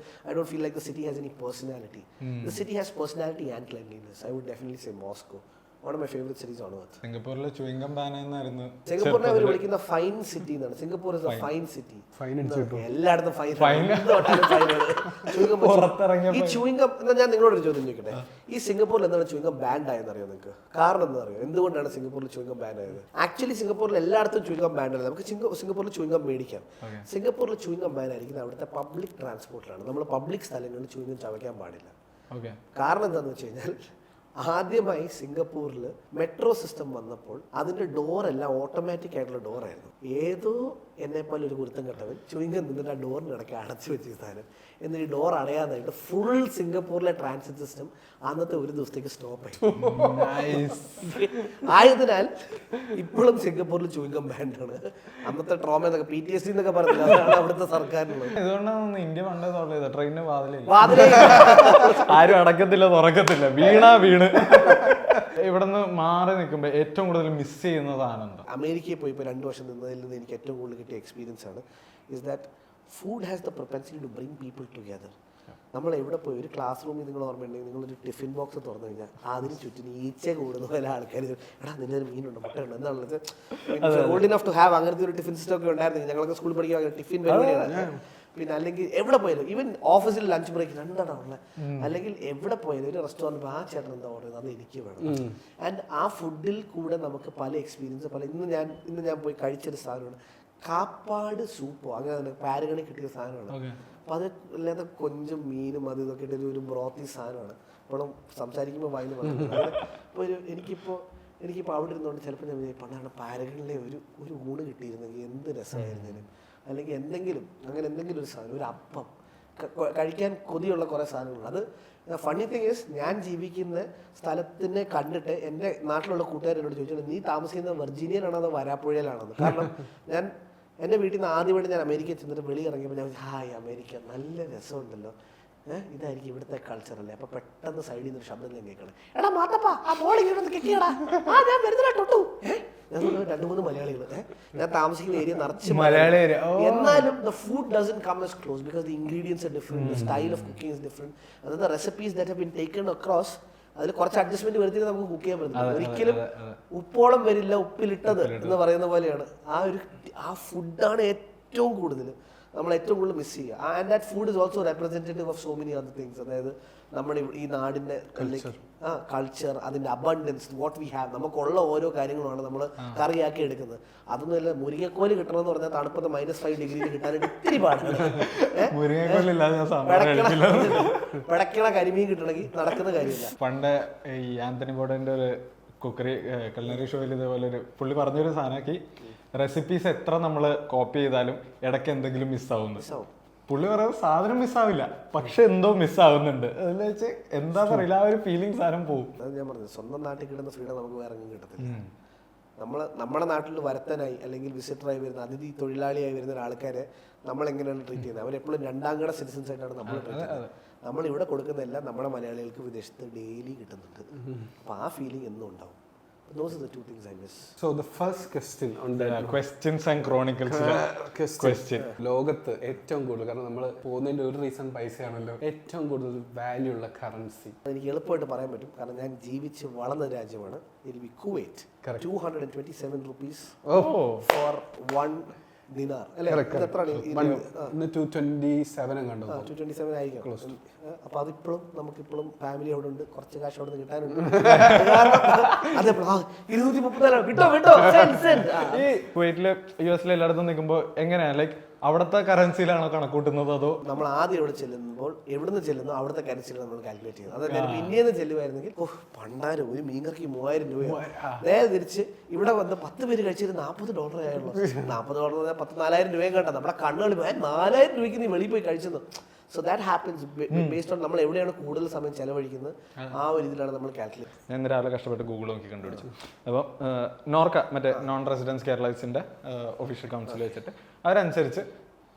I don't feel like the city has any personality. The city has personality and cleanliness. I would definitely say Moscow. One of my favorite cities on earth. സിംഗപ്പൂരിലെ chewing gum ban എന്നായിരുന്നു. സിംഗപ്പൂരിനെ അവർ വിളിക്കുന്ന fine city എന്നാണ്. Singapore is a fine city. എല്ലായിടത്തും fine. ഈ chewing gum എന്നാൽ ഞാൻ നിങ്ങളോട് ഒരു ചോദ്യം ചോദിക്കട്ടെ, ഈ സിംഗപ്പൂരിൽ എന്താണ് ചൂയിങ്കം ബാൻഡ് ആയെന്ന് അറിയോ നിങ്ങൾക്ക്? കാരണം എന്താ അറിയോ, എന്തുകൊണ്ടാണ് സിംഗപ്പൂരിൽ ചൂയിങ്കം ബാൻ ആയത്? ആക്ച്വലി സിംഗപ്പൂരിൽ എല്ലായിടത്തും ചൂയിങ്കം ബാൻഡ് ആണ്. നമുക്ക് സിംഗപ്പൂരിൽ ചൂയിങ്കം മേടിക്കാം. സിംഗപ്പൂരിൽ ചൂയിങ്കം ബാൻ ആയിരിക്കുന്നത് അവിടുത്തെ പബ്ലിക് ട്രാൻസ്പോർട്ടിലാണ്. നമ്മൾ പബ്ലിക് സ്ഥലങ്ങളിൽ ചൂയിങ്കം ചവയ്ക്കാൻ പാടില്ല. കാരണം എന്താണെന്ന് വെച്ച് കഴിഞ്ഞാൽ, ആദ്യമായി സിംഗപ്പൂരിൽ മെട്രോ സിസ്റ്റം വന്നപ്പോൾ അതിൻ്റെ ഡോറെല്ലാം ഓട്ടോമാറ്റിക് ആയിട്ടുള്ള ഡോറായിരുന്നു. ഏതോ എന്നെപ്പോലെ ഒരു കുരുത്തം കെട്ടവൻ ചുയിങ്കം നിന്നിട്ട് ആ ഡോറിന് ഇടയ്ക്ക് അടച്ചു വെച്ച സാധനം. എന്നിട്ട് ഈ ഡോർ അടയാതായിട്ട് ഫുൾ സിംഗപ്പൂരിലെ ട്രാൻസിറ്റ് സിസ്റ്റം അന്നത്തെ ഒരു ദിവസത്തേക്ക് സ്റ്റോപ്പ് ആയി. ആയതിനാൽ ഇപ്പോഴും സിംഗപ്പൂരിൽ ചുയിങ്കം ബാൻഡാണ്. അന്നത്തെ ട്രോമ എന്നൊക്കെ PTSD എന്നൊക്കെ പറഞ്ഞില്ല, അതാണ് അവിടുത്തെ സർക്കാരിനുള്ളത്. ഇതുകൊണ്ടാണ് ഇന്ത്യ പണ്ടേ ട്രെയിനിന് വാതിലേ ആരും അടക്കത്തില്ല, തുറക്കത്തില്ല, വീണ് ഇവിടെ നിന്ന് മാറി നിൽക്കുമ്പോൾ ഏറ്റവും കൂടുതൽ മിസ് ചെയ്യുന്ന സാധനം എന്താ? അമേരിക്കയിൽ പോയി ഇപ്പോൾ 2 വർഷം നിന്നതിൽ നിന്ന് എനിക്ക് ഏറ്റവും കൂടുതൽ കിട്ടിയ എക്സ്പീരിയൻസ് ആണ് is that food has the propensity to bring people together. നമ്മൾ എവിടെ പോയി ഒരു ക്ലാസ് റൂമിൽ നിങ്ങൾ ഓർമ്മയുണ്ടെങ്കിൽ നിങ്ങളൊരു ടിഫിൻ ബോക്സ് തുറന്നു കഴിഞ്ഞാൽ അതിന് ചുറ്റും ഈച്ച കൂടുന്ന പോലെ ആൾക്കാർ, എടാ നിന്റെ ഒരു മീനുണ്ട്, മുട്ടയുണ്ട്, എന്താണുള്ളത്, ഓൾഡ് ഇനഫ് ടു ഹാവ് അങ്ങനത്തെ ഒരു ടിഫിൻ സിസ്റ്റം ഒക്കെ ഉണ്ടായിരുന്നു. ഞങ്ങളൊക്കെ സ്കൂളിൽ പഠിക്കാൻ ടിഫിൻ പരിപാടിയാണ്. പിന്നെ അല്ലെങ്കിൽ എവിടെ പോയാലും ഈവൻ ഓഫീസിൽ ലഞ്ച് ബ്രേക്ക് രണ്ടാണ് ഉള്ളത്. അല്ലെങ്കിൽ എവിടെ പോയാലും ഒരു റെസ്റ്റോറൻറ്റ് ആ ചേട്ടൻ എന്താ ഓർഡർ ചെയ്തത് അത് എനിക്ക് വേണം. ആൻഡ് ആ ഫുഡിൽ കൂടെ നമുക്ക് പല എക്സ്പീരിയൻസ് ഇന്ന് ഞാൻ പോയി കഴിച്ചൊരു സാധനമാണ് കാപ്പാട് സൂപ്പോ അങ്ങനെ തന്നെ പാരഗണി കിട്ടിയ സാധനമാണ്. അപ്പോൾ അത് അല്ലാതെ കൊഞ്ചും മീനും അത് ഇതൊക്കെ ഇട്ടൊരു ഒരു ബ്രോത്തി സാധനമാണ്. ഇപ്പോഴും സംസാരിക്കുമ്പോൾ വായിന് പറയുന്നത്. അപ്പോൾ എനിക്കിപ്പോൾ അവിടെ ഇരുന്നുകൊണ്ട് ചിലപ്പോൾ ഞാൻ പണ്ടാണ് പാരഗണിലെ ഒരു ഊണ് കിട്ടിയിരുന്നെങ്കിൽ എന്ത് രസമായിരുന്നേനും. അല്ലെങ്കിൽ എന്തെങ്കിലും ഒരു സാധനം, ഒരു അപ്പം, കഴിക്കാൻ കൊതിയുള്ള കുറേ സാധനങ്ങൾ. അത് ഫണ്ണി തിങ് ഈസ്, ഞാൻ ജീവിക്കുന്ന സ്ഥലത്തിനെ കണ്ടിട്ട് എൻ്റെ നാട്ടിലുള്ള കൂട്ടുകാർ എന്നോട് ചോദിച്ചിട്ടുണ്ട്, നീ താമസിക്കുന്നത് വെർജീനിയയിലാണോ അതോ വരാപ്പുഴയിലാണോ? കാരണം ഞാൻ എൻ്റെ വീട്ടിൽ നിന്ന് ആദ്യമായിട്ട് ഞാൻ അമേരിക്കയിൽ ചെന്നിട്ട് വെളി ഇറങ്ങിയപ്പോൾ ഞാൻ ഹായ് അമേരിക്ക നല്ല രസമുണ്ടല്ലോ, ഇതായിരിക്കും ഇവിടുത്തെ കൾച്ചർ അല്ലേ. അപ്പൊ പെട്ടെന്ന് സൈഡിൽ നിന്ന് ഒരു ശബ്ദം ഞാൻ കേൾക്കണം, എടാ മാത്തപ്പാ ആ ബോൾ ഇങ്ങോട്ട് കെട്ടിയടാ, ഞാൻ വരുന്നില്ല തൊട്ടു. ഞാൻ 2-3 മലയാളികൾ, ഞാൻ താമസിക്കുന്ന ഏരിയ നിറച്ച് മലയാളി. എന്നാലും the food doesn't come as close because the ingredients are different, the style of cooking is different, അതായത് recipes that have been taken across, അതിൽ കുറച്ച് അഡ്ജസ്റ്റ്മെന്റ് വരുത്തിയിട്ട് നമുക്ക് കുക്ക് ചെയ്യാൻ പറ്റും. ഒരിക്കലും ഉപ്പോളം വരില്ല ഉപ്പിലിട്ടത് എന്ന് പറയുന്ന പോലെയാണ്. ആ ഫുഡാണ് ഏറ്റവും കൂടുതൽ നമ്മൾ ഏറ്റവും കൂടുതൽ മിസ് ചെയ്യുക. And that food is also representative of so many other things. അതായത് നമ്മുടെ ഈ നാടിന്റെ കൾച്ചർ, അതിന്റെ അബണ്ടൻസ്, വാട്ട് വി ഹാവ്, നമുക്കുള്ള ഓരോ കാര്യങ്ങളുമാണ് നമ്മൾ കറിയാക്കി എടുക്കുന്നത്. അതൊന്നുമല്ല മുരിങ്ങക്കോല് കിട്ടണമെന്ന് പറഞ്ഞാൽ തണുപ്പത്ത് -5 ഡിഗ്രിയിൽ കിട്ടാനായിട്ട് ഇത്തിരി പാടാണ്. പിടക്കണ കരിമീൻ കിട്ടണമെങ്കിൽ നടക്കുന്ന കാര്യമില്ല. പണ്ട് ഈ ആന്റണി ബോർഡന്റെ ഒരു കുക്കറി കൾനറി ഷോയിൽ ഇതേപോലെ ഒരു പുള്ളി പറഞ്ഞൊരു സാധനമാക്കി, റെസിപ്പീസ് എത്ര നമ്മൾ കോപ്പി ചെയ്താലും ഇടയ്ക്ക് എന്തെങ്കിലും മിസ്സാവുന്നു. പുള്ളി പറയുന്നത് സാധനം മിസ്സാവില്ല, പക്ഷെ എന്തോ മിസ്സാവുന്നുണ്ട്. അതെന്ന് വെച്ച് എന്താ പറയില്ല, ആ ഒരു ഫീലിംഗ് സാധനം പോകും. അത് ഞാൻ പറഞ്ഞത്, സ്വന്തം നാട്ടിൽ കിട്ടുന്ന ഫ്രീഡം നമുക്ക് വേറെ എങ്ങും കിട്ടത്തില്ല. നമ്മുടെ നാട്ടിൽ വരത്തനായി അല്ലെങ്കിൽ വിസിറ്ററായി വരുന്ന അതിഥി തൊഴിലാളിയായി വരുന്ന ഒരാൾക്കാരെ നമ്മൾ എങ്ങനെയാണ് ട്രീറ്റ് ചെയ്യുന്നത്? അവരെപ്പോഴും 2ാം കിട സിറ്റിസൻസ് ആയിട്ടാണ് നമ്മൾ ട്രീറ്റ് ചെയ്യുന്നത്. നമ്മൾ ഇവിടെ കൊടുക്കുന്നതെല്ലാം നമ്മുടെ മലയാളികൾക്ക് വിദേശത്ത് ഡെയിലി കിട്ടുന്നുണ്ട്. അപ്പോൾ ആ ഫീലിംഗ് എന്നും ഉണ്ടാവും. Those are the 2 things I miss. So the first question on the questions and chronicles question. ലോകത്ത് ഏറ്റവും കൂടുതൽ, കാരണം നമ്മൾ പോകുന്നതിന്റെ ഒരു റീസൺ പൈസയാണല്ലോ, ഏറ്റവും കൂടുതൽ വാല്യൂ ഉള്ള കറൻസി എനിക്ക് എളുപ്പമായിട്ട് പറയാൻ പറ്റും, കാരണം ഞാൻ ജീവിച്ച് വളർന്ന രാജ്യമാണ്. It will be Kuwait. 227 rupees for 1 dinar. അല്ലേ? എത്രയാണ്? 227 കണ്ടു. 227 ആയിരിക്കും. അപ്പൊ അതിപ്പോഴും നമുക്കിപ്പോഴും ഫാമിലി അവിടെ ഉണ്ട്, കുറച്ച് കാശ് അവിടെ നിന്ന് കിട്ടാനുണ്ട്. ഈ കുവൈറ്റില് US എല്ലായിടത്തും നിൽക്കുമ്പോൾ എങ്ങനെയാ, ലൈക്ക് അവിടുത്തെ കറൻസിയിലാണോ കണക്കൂട്ടുന്നത്, അതോ നമ്മൾ ആദ്യം ഇവിടെ ചെല്ലുമ്പോൾ എവിടുന്ന് ചെല്ലുന്നോ അവിടുത്തെ കറൻസിയിൽ നമ്മൾ കാൽക്കുലേറ്റ് ചെയ്യുന്നത്? അതായത് ഇന്ത്യയിൽ നിന്ന് ചെല്ലുമായിരുന്നെങ്കിൽ പണ്ടാരം ഒരു മീൻകറിക്ക് 3000 രൂപയാണ്. നേരെ തിരിച്ച് ഇവിടെ വന്ന് 10 പേര് കഴിച്ചിട്ട് $40 ആയുള്ളൂ. $40 $4,000 രൂപയും കണ്ട നമ്മുടെ കണ്ണുകൾ 4000 രൂപയ്ക്ക് നീ വെളിയിൽ പോയി കഴിച്ചെന്ന്. So that happens based on നമ്മൾ എവിടെയാണ് കൂടുതൽ സമയം ചെലവഴിക്കുന്നത്, ആ ഒരു ഇതിലാണ് നമ്മൾ കാൽക്കുലേറ്റ്. ഞാൻ രാവിലെ കഷ്ടപ്പെട്ട് ഗൂഗിൾ നോക്കി കണ്ടുപിടിച്ചു. അപ്പം നോർക്ക, മറ്റേ നോൺ റെസിഡൻസ് കേരളീസിന്റെ ഒഫീഷ്യൽ കൗൺസിൽ വെച്ചിട്ട് അവരനുസരിച്ച്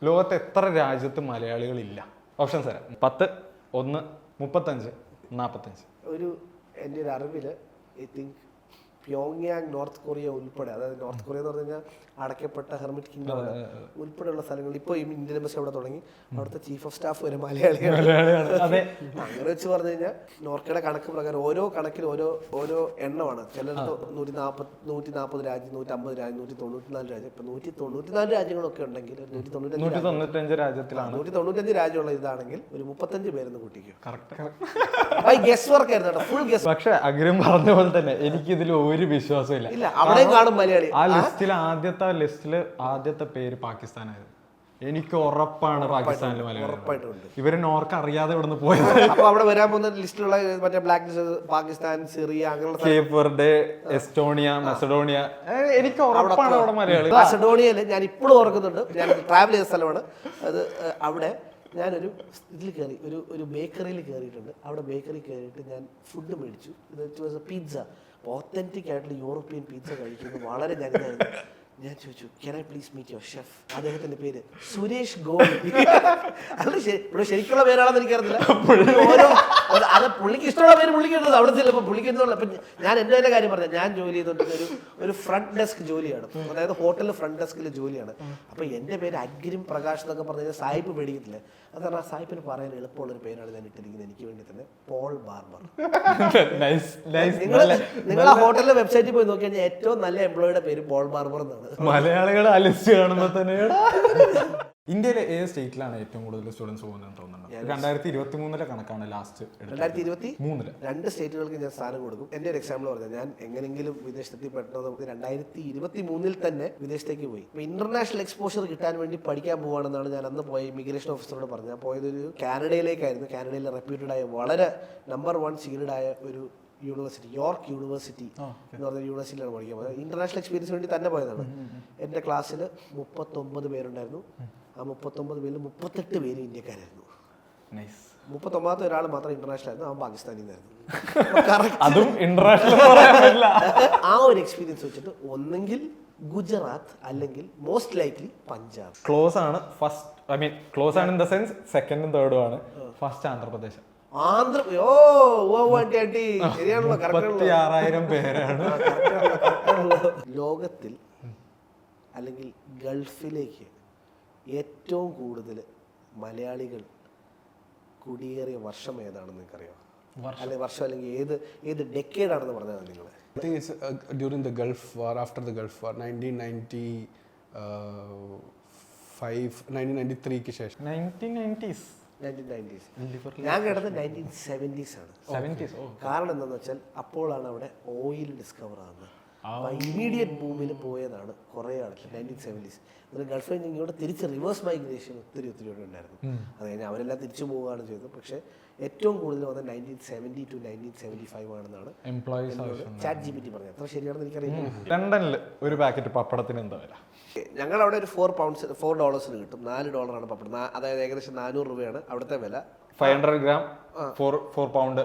ലോകത്ത് എത്ര രാജ്യത്ത് മലയാളികളില്ല? ഓപ്ഷൻസ് തരാം: 10, 1, 35, 45. ഒരു എൻ്റെ ഒരു അറിവിൽ ഐ തിങ്ക് പ്യോങ്യാങ്, നോർത്ത് കൊറിയ ഉൾപ്പെടെ, അതായത് നോർത്ത് കൊറിയ എന്ന് പറഞ്ഞു കഴിഞ്ഞാൽ അടയ്ക്കപ്പെട്ട ഹെർമിറ്റ് കിങ്ഡം ഉൾപ്പെടെയുള്ള സ്ഥലങ്ങളിൽ ഇപ്പോൾ ഇന്ത്യൻ എംബസി അവിടെ തുടങ്ങി. അവിടുത്തെ ചീഫ് ഓഫ് സ്റ്റാഫ് വരെ മലയാളിയാണ്. അങ്ങനെ വെച്ച് പറഞ്ഞു കഴിഞ്ഞാൽ നോർക്കയുടെ കണക്ക് പ്രകാരം ഓരോ കണക്കിൽ ഓരോ എണ്ണമാണ്. ചിലർക്ക് 140 രാജ്യം, 150 രാജ്യം, 194 രാജ്യം. ഇപ്പൊ 194 രാജ്യങ്ങളൊക്കെ ഉണ്ടെങ്കിൽ 195 രാജ്യത്തിലാണ് 195 രാജ്യമുള്ള ഇതാണെങ്കിൽ ഒരു 35 പേരെന്ന് കൂട്ടിക്കും. ഗസ് വർക്ക് ആയിരുന്നു, ഫുൾ ഗസ്. പക്ഷെ അഗ്രം പറഞ്ഞ പോലെ തന്നെ എനിക്കിതിൽ ഒരു വിശ്വാസമില്ല. അവിടെ കാണും മലയാളി. ആ ലിസ്റ്റില് ആദ്യത്തെ പേര് പാകിസ്ഥാനായിരുന്നു. എനിക്ക് ഉറപ്പാണ് പാകിസ്ഥാനിൽ മലയാളം. ഇവര് നോർക്ക് അറിയാതെ ഇവിടുന്ന് പോയത്. അപ്പൊ അവിടെ വരാൻ പോകുന്ന ലിസ്റ്റിലുള്ള മറ്റേ ബ്ലാക്ക് ലിസ്റ്റ്, പാകിസ്ഥാൻ, സിറിയ, അങ്ങനെയുള്ള കേപ്പ് വെർഡെ, എസ്റ്റോണിയ, മെസഡോണിയ, എനിക്ക് ഉറപ്പാണ് അവിടെ മലയാളി. മെസഡോണിയയിൽ ഞാൻ ഇപ്പോഴും ഓർക്കുന്നുണ്ട്, ഞാൻ ട്രാവൽ ചെയ്ത സ്ഥലമാണ് അത്. അവിടെ ഞാനൊരു ഇതിൽ കയറി, ഒരു ബേക്കറിയിൽ കയറിയിട്ടുണ്ട്. അവിടെ ബേക്കറി കയറിയിട്ട് ഞാൻ ഫുഡ് മേടിച്ചു. It was a pizza, authentic ആയിട്ടുള്ള യൂറോപ്യൻ പിസ്സ കഴിക്കുന്നത് വളരെ ഞാനിതായിരുന്നു. ഞാൻ ചോദിച്ചു, can I please meet your chef? അദ്ദേഹത്തിന്റെ പേര് സുരേഷ് ഗോപി. അത് ഇവിടെ ശരിക്കുള്ള പേരാണെന്ന് എനിക്കറിയില്ല. അത് പുള്ളിക്ക് ഇഷ്ടമുള്ള പേര് പുള്ളിക്ക് ഇട്ടത് അവിടെ ചിലപ്പോൾ പുള്ളിക്ക് എന്നുള്ള. അപ്പം ഞാൻ എൻ്റെ തന്നെ കാര്യം പറഞ്ഞത്, ഞാൻ ജോലി ചെയ്തുകൊണ്ടിരുന്ന ഒരു ഫ്രണ്ട് ഡെസ്ക് ജോലിയാണ്, അതായത് ഹോട്ടലിൽ ഫ്രണ്ട് ഡെസ്കിലെ ജോലിയാണ്. അപ്പം എൻ്റെ പേര് അഗ്രിം പ്രകാശ് എന്നൊക്കെ പറഞ്ഞു കഴിഞ്ഞാൽ സായിപ്പ് പേടിക്കത്തില്ല. അതാണ് ആ സായിപ്പിന് പറയാൻ എളുപ്പമുള്ളൊരു പേരാണ് ഞാൻ ഇട്ടിരിക്കുന്നത് എനിക്ക് വേണ്ടി തന്നെ, പോൾ ബാർബർ. നിങ്ങൾ ആ ഹോട്ടലിലെ വെബ്സൈറ്റിൽ പോയി നോക്കി കഴിഞ്ഞാൽ ഏറ്റവും നല്ല എംപ്ലോയിയുടെ പേര് പോൾ ബാർബർ എന്നാണ്. മലയാളികൾ ആ ലിസ്റ്റ് കാണുമ്പോൾ തന്നെ. ഇന്ത്യയിലെ ഏത് സ്റ്റേറ്റിലാണ് ഏറ്റവും കൂടുതൽ സ്റ്റുഡൻസ് പോകുന്നതെന്ന് തോന്നുന്നുണ്ട്? 2023 കണക്കാണ് ലാസ്റ്റ്. 2023 2 സ്റ്റേറ്റുകൾക്ക് ഞാൻ സ്ഥാനം കൊടുക്കും. എൻ്റെ ഒരു എക്സാമ്പിൾ പറഞ്ഞാൽ, ഞാൻ എങ്ങനെങ്കിലും വിദേശത്തെത്തി പെട്ടത് 2023 തന്നെ വിദേശത്തേക്ക് പോയി. ഇന്റർനാഷണൽ എക്സ്പോഷർ കിട്ടാൻ വേണ്ടി പഠിക്കാൻ പോവാണെന്നാണ് ഞാൻ അന്ന് പോയ ഇമിഗ്രേഷൻ ഓഫീസറോട് പറഞ്ഞത്. ഞാൻ പോയതൊരു കാനഡയിലേക്കായിരുന്നു. കാനഡയിലെ റെപ്യൂട്ടഡ് ആയ വളരെ നമ്പർ 1 സീൽഡ് ആയ ഒരു യൂണിവേഴ്സിറ്റി, യോർക്ക് യൂണിവേഴ്സിറ്റി എന്ന് പറഞ്ഞ യൂണിവേഴ്സിറ്റിയിലാണ് പഠിക്കാൻ പോയത്. ഇന്റർനാഷണൽ എക്സ്പീരിയൻസ് വേണ്ടി തന്നെ പോയതാണ്. എൻ്റെ ക്ലാസ്സിൽ 39 പേരുണ്ടായിരുന്നു. ആ 39 പേരിൽ 38 പേര് ഇന്ത്യക്കാരായിരുന്നു. നൈസ്. 39ാമത്തെ ഒരാൾ മാത്രം ഇന്റർനാഷണൽ ആയിരുന്നു, അവൻ പാകിസ്ഥാനിൽ നിന്നായിരുന്നു. അതും ഇന്റർനാഷണൽ പറയാൻ പറ്റില്ല. ആ ഒരു എക്സ്പീരിയൻസ് വെച്ചിട്ട് ഒന്നെങ്കിൽ ഗുജറാത്ത് അല്ലെങ്കിൽ മോസ്റ്റ് ലൈക്ലി പഞ്ചാബ്. ക്ലോസ് ആണ് ഫസ്റ്റ്, ഐ മീൻ ക്ലോസ് ആണ് ഇൻ ദ സെൻസ് സെക്കൻഡും തേർഡും ആണ്. ഫസ്റ്റ് ആന്ധ്രാപ്രദേശ്. ശരിയാണല്ലോ, 36,000 പേരാണ് ലോകത്തിൽ അല്ലെങ്കിൽ ഗൾഫിലേക്ക് ഏറ്റവും കൂടുതൽ മലയാളികൾ കുടിയേറിയ വർഷം ഏതാണെന്ന് നിങ്ങൾക്കറിയാം? അല്ലെങ്കിൽ വർഷം അല്ലെങ്കിൽ ഏത് ഡെക്കേഡാണെന്ന് പറഞ്ഞാൽ നിങ്ങൾ? I think it's during the Gulf War, after the Gulf War, 1995, 1993 ക്ക് ശേഷം. 1990s. ഞാൻ കേട്ടത് 1970s ആണ്. കാരണം എന്താണെന്ന് വെച്ചാൽ അപ്പോഴാണ് അവിടെ ഓയിൽ ഡിസ്കവർ ആകുന്നത്. ഇമ്മീഡിയറ്റ് ബൂമിൽ പോയതാണ് കുറേ ആൾക്ക് 1970s. എന്നിട്ട് ഗൾഫിൽ നിന്ന് ഇങ്ങോട്ട് തിരിച്ച് റിവേഴ്സ് മൈഗ്രേഷൻ ഒത്തിരി ഉണ്ടായിരുന്നു. അത് കഴിഞ്ഞാൽ അവരെല്ലാം തിരിച്ചു പോവുകയാണ് ചെയ്തത്. പക്ഷേ ഏറ്റവും കൂടുതൽ വന്നത് 1970 to 1975 ആണെന്നാണ് ChatGPT പറഞ്ഞത്. അത്ര ശരിയാണെന്ന് എനിക്കറിയില്ല. ലണ്ടനിൽ ഒരു പാക്കറ്റ് പപ്പടത്തിന് എന്താ വില? ഞങ്ങളവിടെ ഒരു $4 കിട്ടും. $4 പപ്പടം. അതായത് ഏകദേശം 400 രൂപയാണ് അവിടുത്തെ വില. 500 gram 4 pound.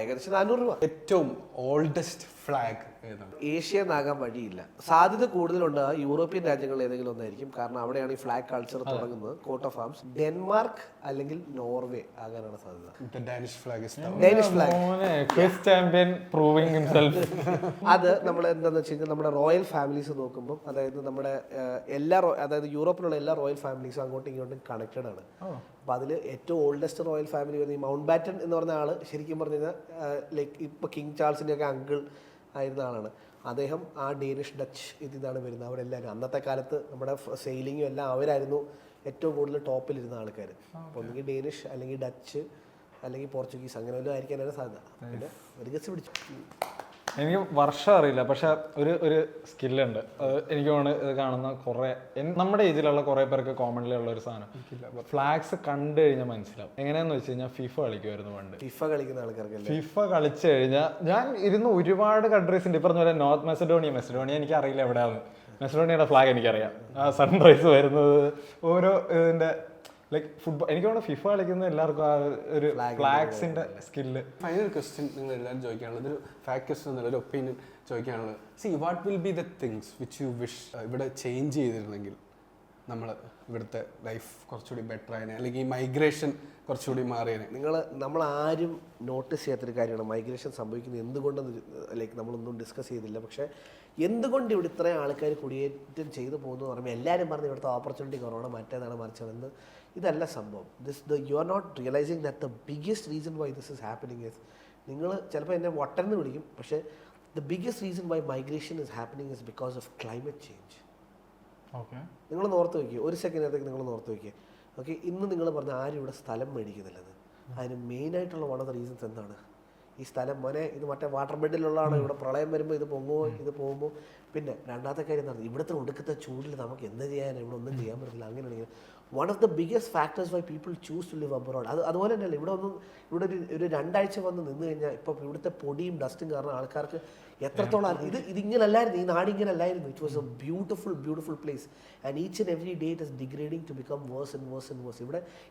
ഏകദേശം 400 രൂപ. ഏറ്റവും ഓൾഡസ്റ്റ് ഫ്ലാഗ് ഏതാണ്? ഏഷ്യ എന്നാകാൻ വഴിയില്ല. സാധ്യത കൂടുതലുണ്ട് യൂറോപ്യൻ രാജ്യങ്ങളിൽ ഏതെങ്കിലും ഒന്നായിരിക്കും. കാരണം അവിടെയാണ് ഈ ഫ്ലാഗ് കൾച്ചർ തുടങ്ങുന്നത്. Coat of arms. ഡെൻമാർക്ക് അല്ലെങ്കിൽ നോർവേ ആകാനാണ് സാധ്യത. Danish flag. അത് നമ്മൾ എന്താണെന്ന് വെച്ച് കഴിഞ്ഞാൽ നമ്മുടെ റോയൽ ഫാമിലീസ് നോക്കുമ്പോൾ, അതായത് നമ്മുടെ അതായത് യൂറോപ്പിലുള്ള എല്ലാ റോയൽ ഫാമിലീസും അങ്ങോട്ടും ഇങ്ങോട്ടും കണക്റ്റഡ് ആണ്. അപ്പം അതിൽ ഏറ്റവും ഓൾഡസ്റ്റ് റോയൽ ഫാമിലി വരുന്ന ഈ മൗണ്ട് ബാറ്റൻ എന്ന് പറഞ്ഞ ആൾ ശരിക്കും പറഞ്ഞു കഴിഞ്ഞാൽ ലൈക്ക് ഇപ്പോൾ കിങ് ചാൾസിൻ്റെ ഒക്കെ അങ്കിൾ ആയിരുന്ന ആളാണ്. അദ്ദേഹം ആ ഡേനിഷ് ഡച്ച് ഇതാണ് വരുന്നത്. അവരെല്ലാവരും അന്നത്തെ കാലത്ത് നമ്മുടെ സെയിലിങ്ങും എല്ലാം അവരായിരുന്നു ഏറ്റവും കൂടുതൽ ടോപ്പിലിരുന്ന ആൾക്കാർ. അപ്പോൾ ഒന്നുകിൽ ഡേനിഷ് അല്ലെങ്കിൽ ഡച്ച് അല്ലെങ്കിൽ പോർച്ചുഗീസ് അങ്ങനെ വല്ലതും ആയിരിക്കാനാണ് സാധ്യത. പിന്നെ ഒരു ഗസ് പിടിച്ചു. എനിക്ക് വർഷം അറിയില്ല, പക്ഷെ ഒരു സ്കില്ലുണ്ട്. എനിക്ക് തോന്നുന്നു ഇത് കാണുന്ന കുറേ നമ്മുടെ ഏജിലുള്ള കുറേ പേർക്ക് കോമൺലി ഉള്ള ഒരു സാധനം, ഫ്ലാഗ്സ് കണ്ടു കഴിഞ്ഞാൽ മനസ്സിലാവും. എങ്ങനെയാന്ന് വെച്ച് കഴിഞ്ഞാൽ ഫിഫ കളിക്കുമായിരുന്നു പണ്ട്. ഫിഫ കളിക്കുന്ന ആൾക്കാർക്ക് ഫിഫ കളിച്ചു കഴിഞ്ഞാൽ ഞാൻ ഇരുന്ന് ഒരുപാട് കൺട്രീസ് ഉണ്ട്. ഈ പറഞ്ഞ പോലെ നോർത്ത് മെസഡോണിയ എനിക്ക് അറിയില്ല എവിടെയാണ്. മെസഡോണിയയുടെ ഫ്ലാഗ് എനിക്കറിയാം. സൺറൈസ് വരുന്നത് ഓരോ ഇതിന്റെ ലൈക്ക് ഫുട്ബോൾ. എനിക്ക് തോന്നുന്നു ഫിഫ കളിക്കുന്ന എല്ലാവർക്കും ആ ഒരു ഫ്ലാഗ്സിന്റെ സ്കില്ല്. ഫൈനൽ ക്വസ്റ്റ്യൻ നിങ്ങൾ എല്ലാവരും ചോദിക്കാനുള്ളത്, ഒരു ഫാക്ട് ക്വസ്റ്റ്യൻ എന്നല്ല, ഒരു ഒപ്പീനിയൻ ചോദിക്കാനുള്ളത്. See what will be the things which you wish ഇവിടെ ചേഞ്ച് ചെയ്തിരുന്നെങ്കിൽ നമ്മൾ ഇവിടുത്തെ ലൈഫ് കുറച്ചുകൂടി ബെറ്റർ ആയതിനെ, അല്ലെങ്കിൽ ഈ മൈഗ്രേഷൻ കുറച്ചുകൂടി മാറിയതിനെ? നമ്മൾ ആരും നോട്ടീസ് ചെയ്യാത്തൊരു കാര്യമാണ് മൈഗ്രേഷൻ സംഭവിക്കുന്നത്. എന്തുകൊണ്ടെന്ന് ലൈക്ക് നമ്മളൊന്നും ഡിസ്കസ് ചെയ്തില്ല. പക്ഷേ എന്തുകൊണ്ട് ഇവിടെ ഇത്രയും ആൾക്കാർ കുടിയേറ്റം ചെയ്തു പോകുന്നു എന്ന് പറയുമ്പോൾ എല്ലാവരും പറഞ്ഞ് ഇവിടുത്തെ ഓപ്പർച്യൂണിറ്റി കുറവാണ്, മറ്റേതാണ് മറിച്ചതെന്ന്. ഇതല്ല സംഭവം. You are not realising that the biggest reason why this is happening is, നിങ്ങൾ ചിലപ്പോൾ എന്നെ വട്ടെന്ന് വിളിക്കും, പക്ഷേ the biggest reason why migration is happening is because of climate change. നിങ്ങൾ ഓർത്ത് വയ്ക്കുക, ഒരു സെക്കൻഡ് നേരത്തേക്ക് നിങ്ങൾ ഓർത്ത് വയ്ക്കുക. ഓക്കെ, ഇന്ന് നിങ്ങൾ പറഞ്ഞ ആരും ഇവിടെ സ്ഥലം മേടിക്കുന്നില്ലത്. അതിന് മെയിനായിട്ടുള്ള വൺ ഓഫ് ദ റീസൺസ് എന്താണ്? ഈ സ്ഥലം മോനെ ഇത് മറ്റേ വാട്ടർ ബെഡിലുള്ളതാണ്. ഇവിടെ പ്രളയം വരുമ്പോൾ ഇത് പൊങ്ങുമോ, ഇത് പോകുമ്പോൾ. പിന്നെ രണ്ടാമത്തെ കാര്യം എന്താണ്, ഇവിടുത്തെ ഒടുക്കത്തെ ചൂടിൽ നമുക്ക് എന്ത് ചെയ്യാൻ, ഇവിടെ ഒന്നും ചെയ്യാൻ പറ്റില്ല. അങ്ങനെയാണെങ്കിൽ one of the biggest factors why people choose to live abroad. അതുപോലെ തന്നെയല്ല ഇവിടെ ഒരു 2 ആഴ്ച വന്ന് നിന്ന് കഴിഞ്ഞാൽ ഇപ്പോൾ ഇവിടുത്തെ പൊടിയും ഡസ്റ്റും കാരണം ആൾക്കാർക്ക് എത്രത്തോളം ഇതിങ്ങനല്ലായിരുന്നു, ഈ നാടിങ്ങനെ അല്ലായിരുന്നു. It was a beautiful place and each and every day it is degrading to become worse and worse.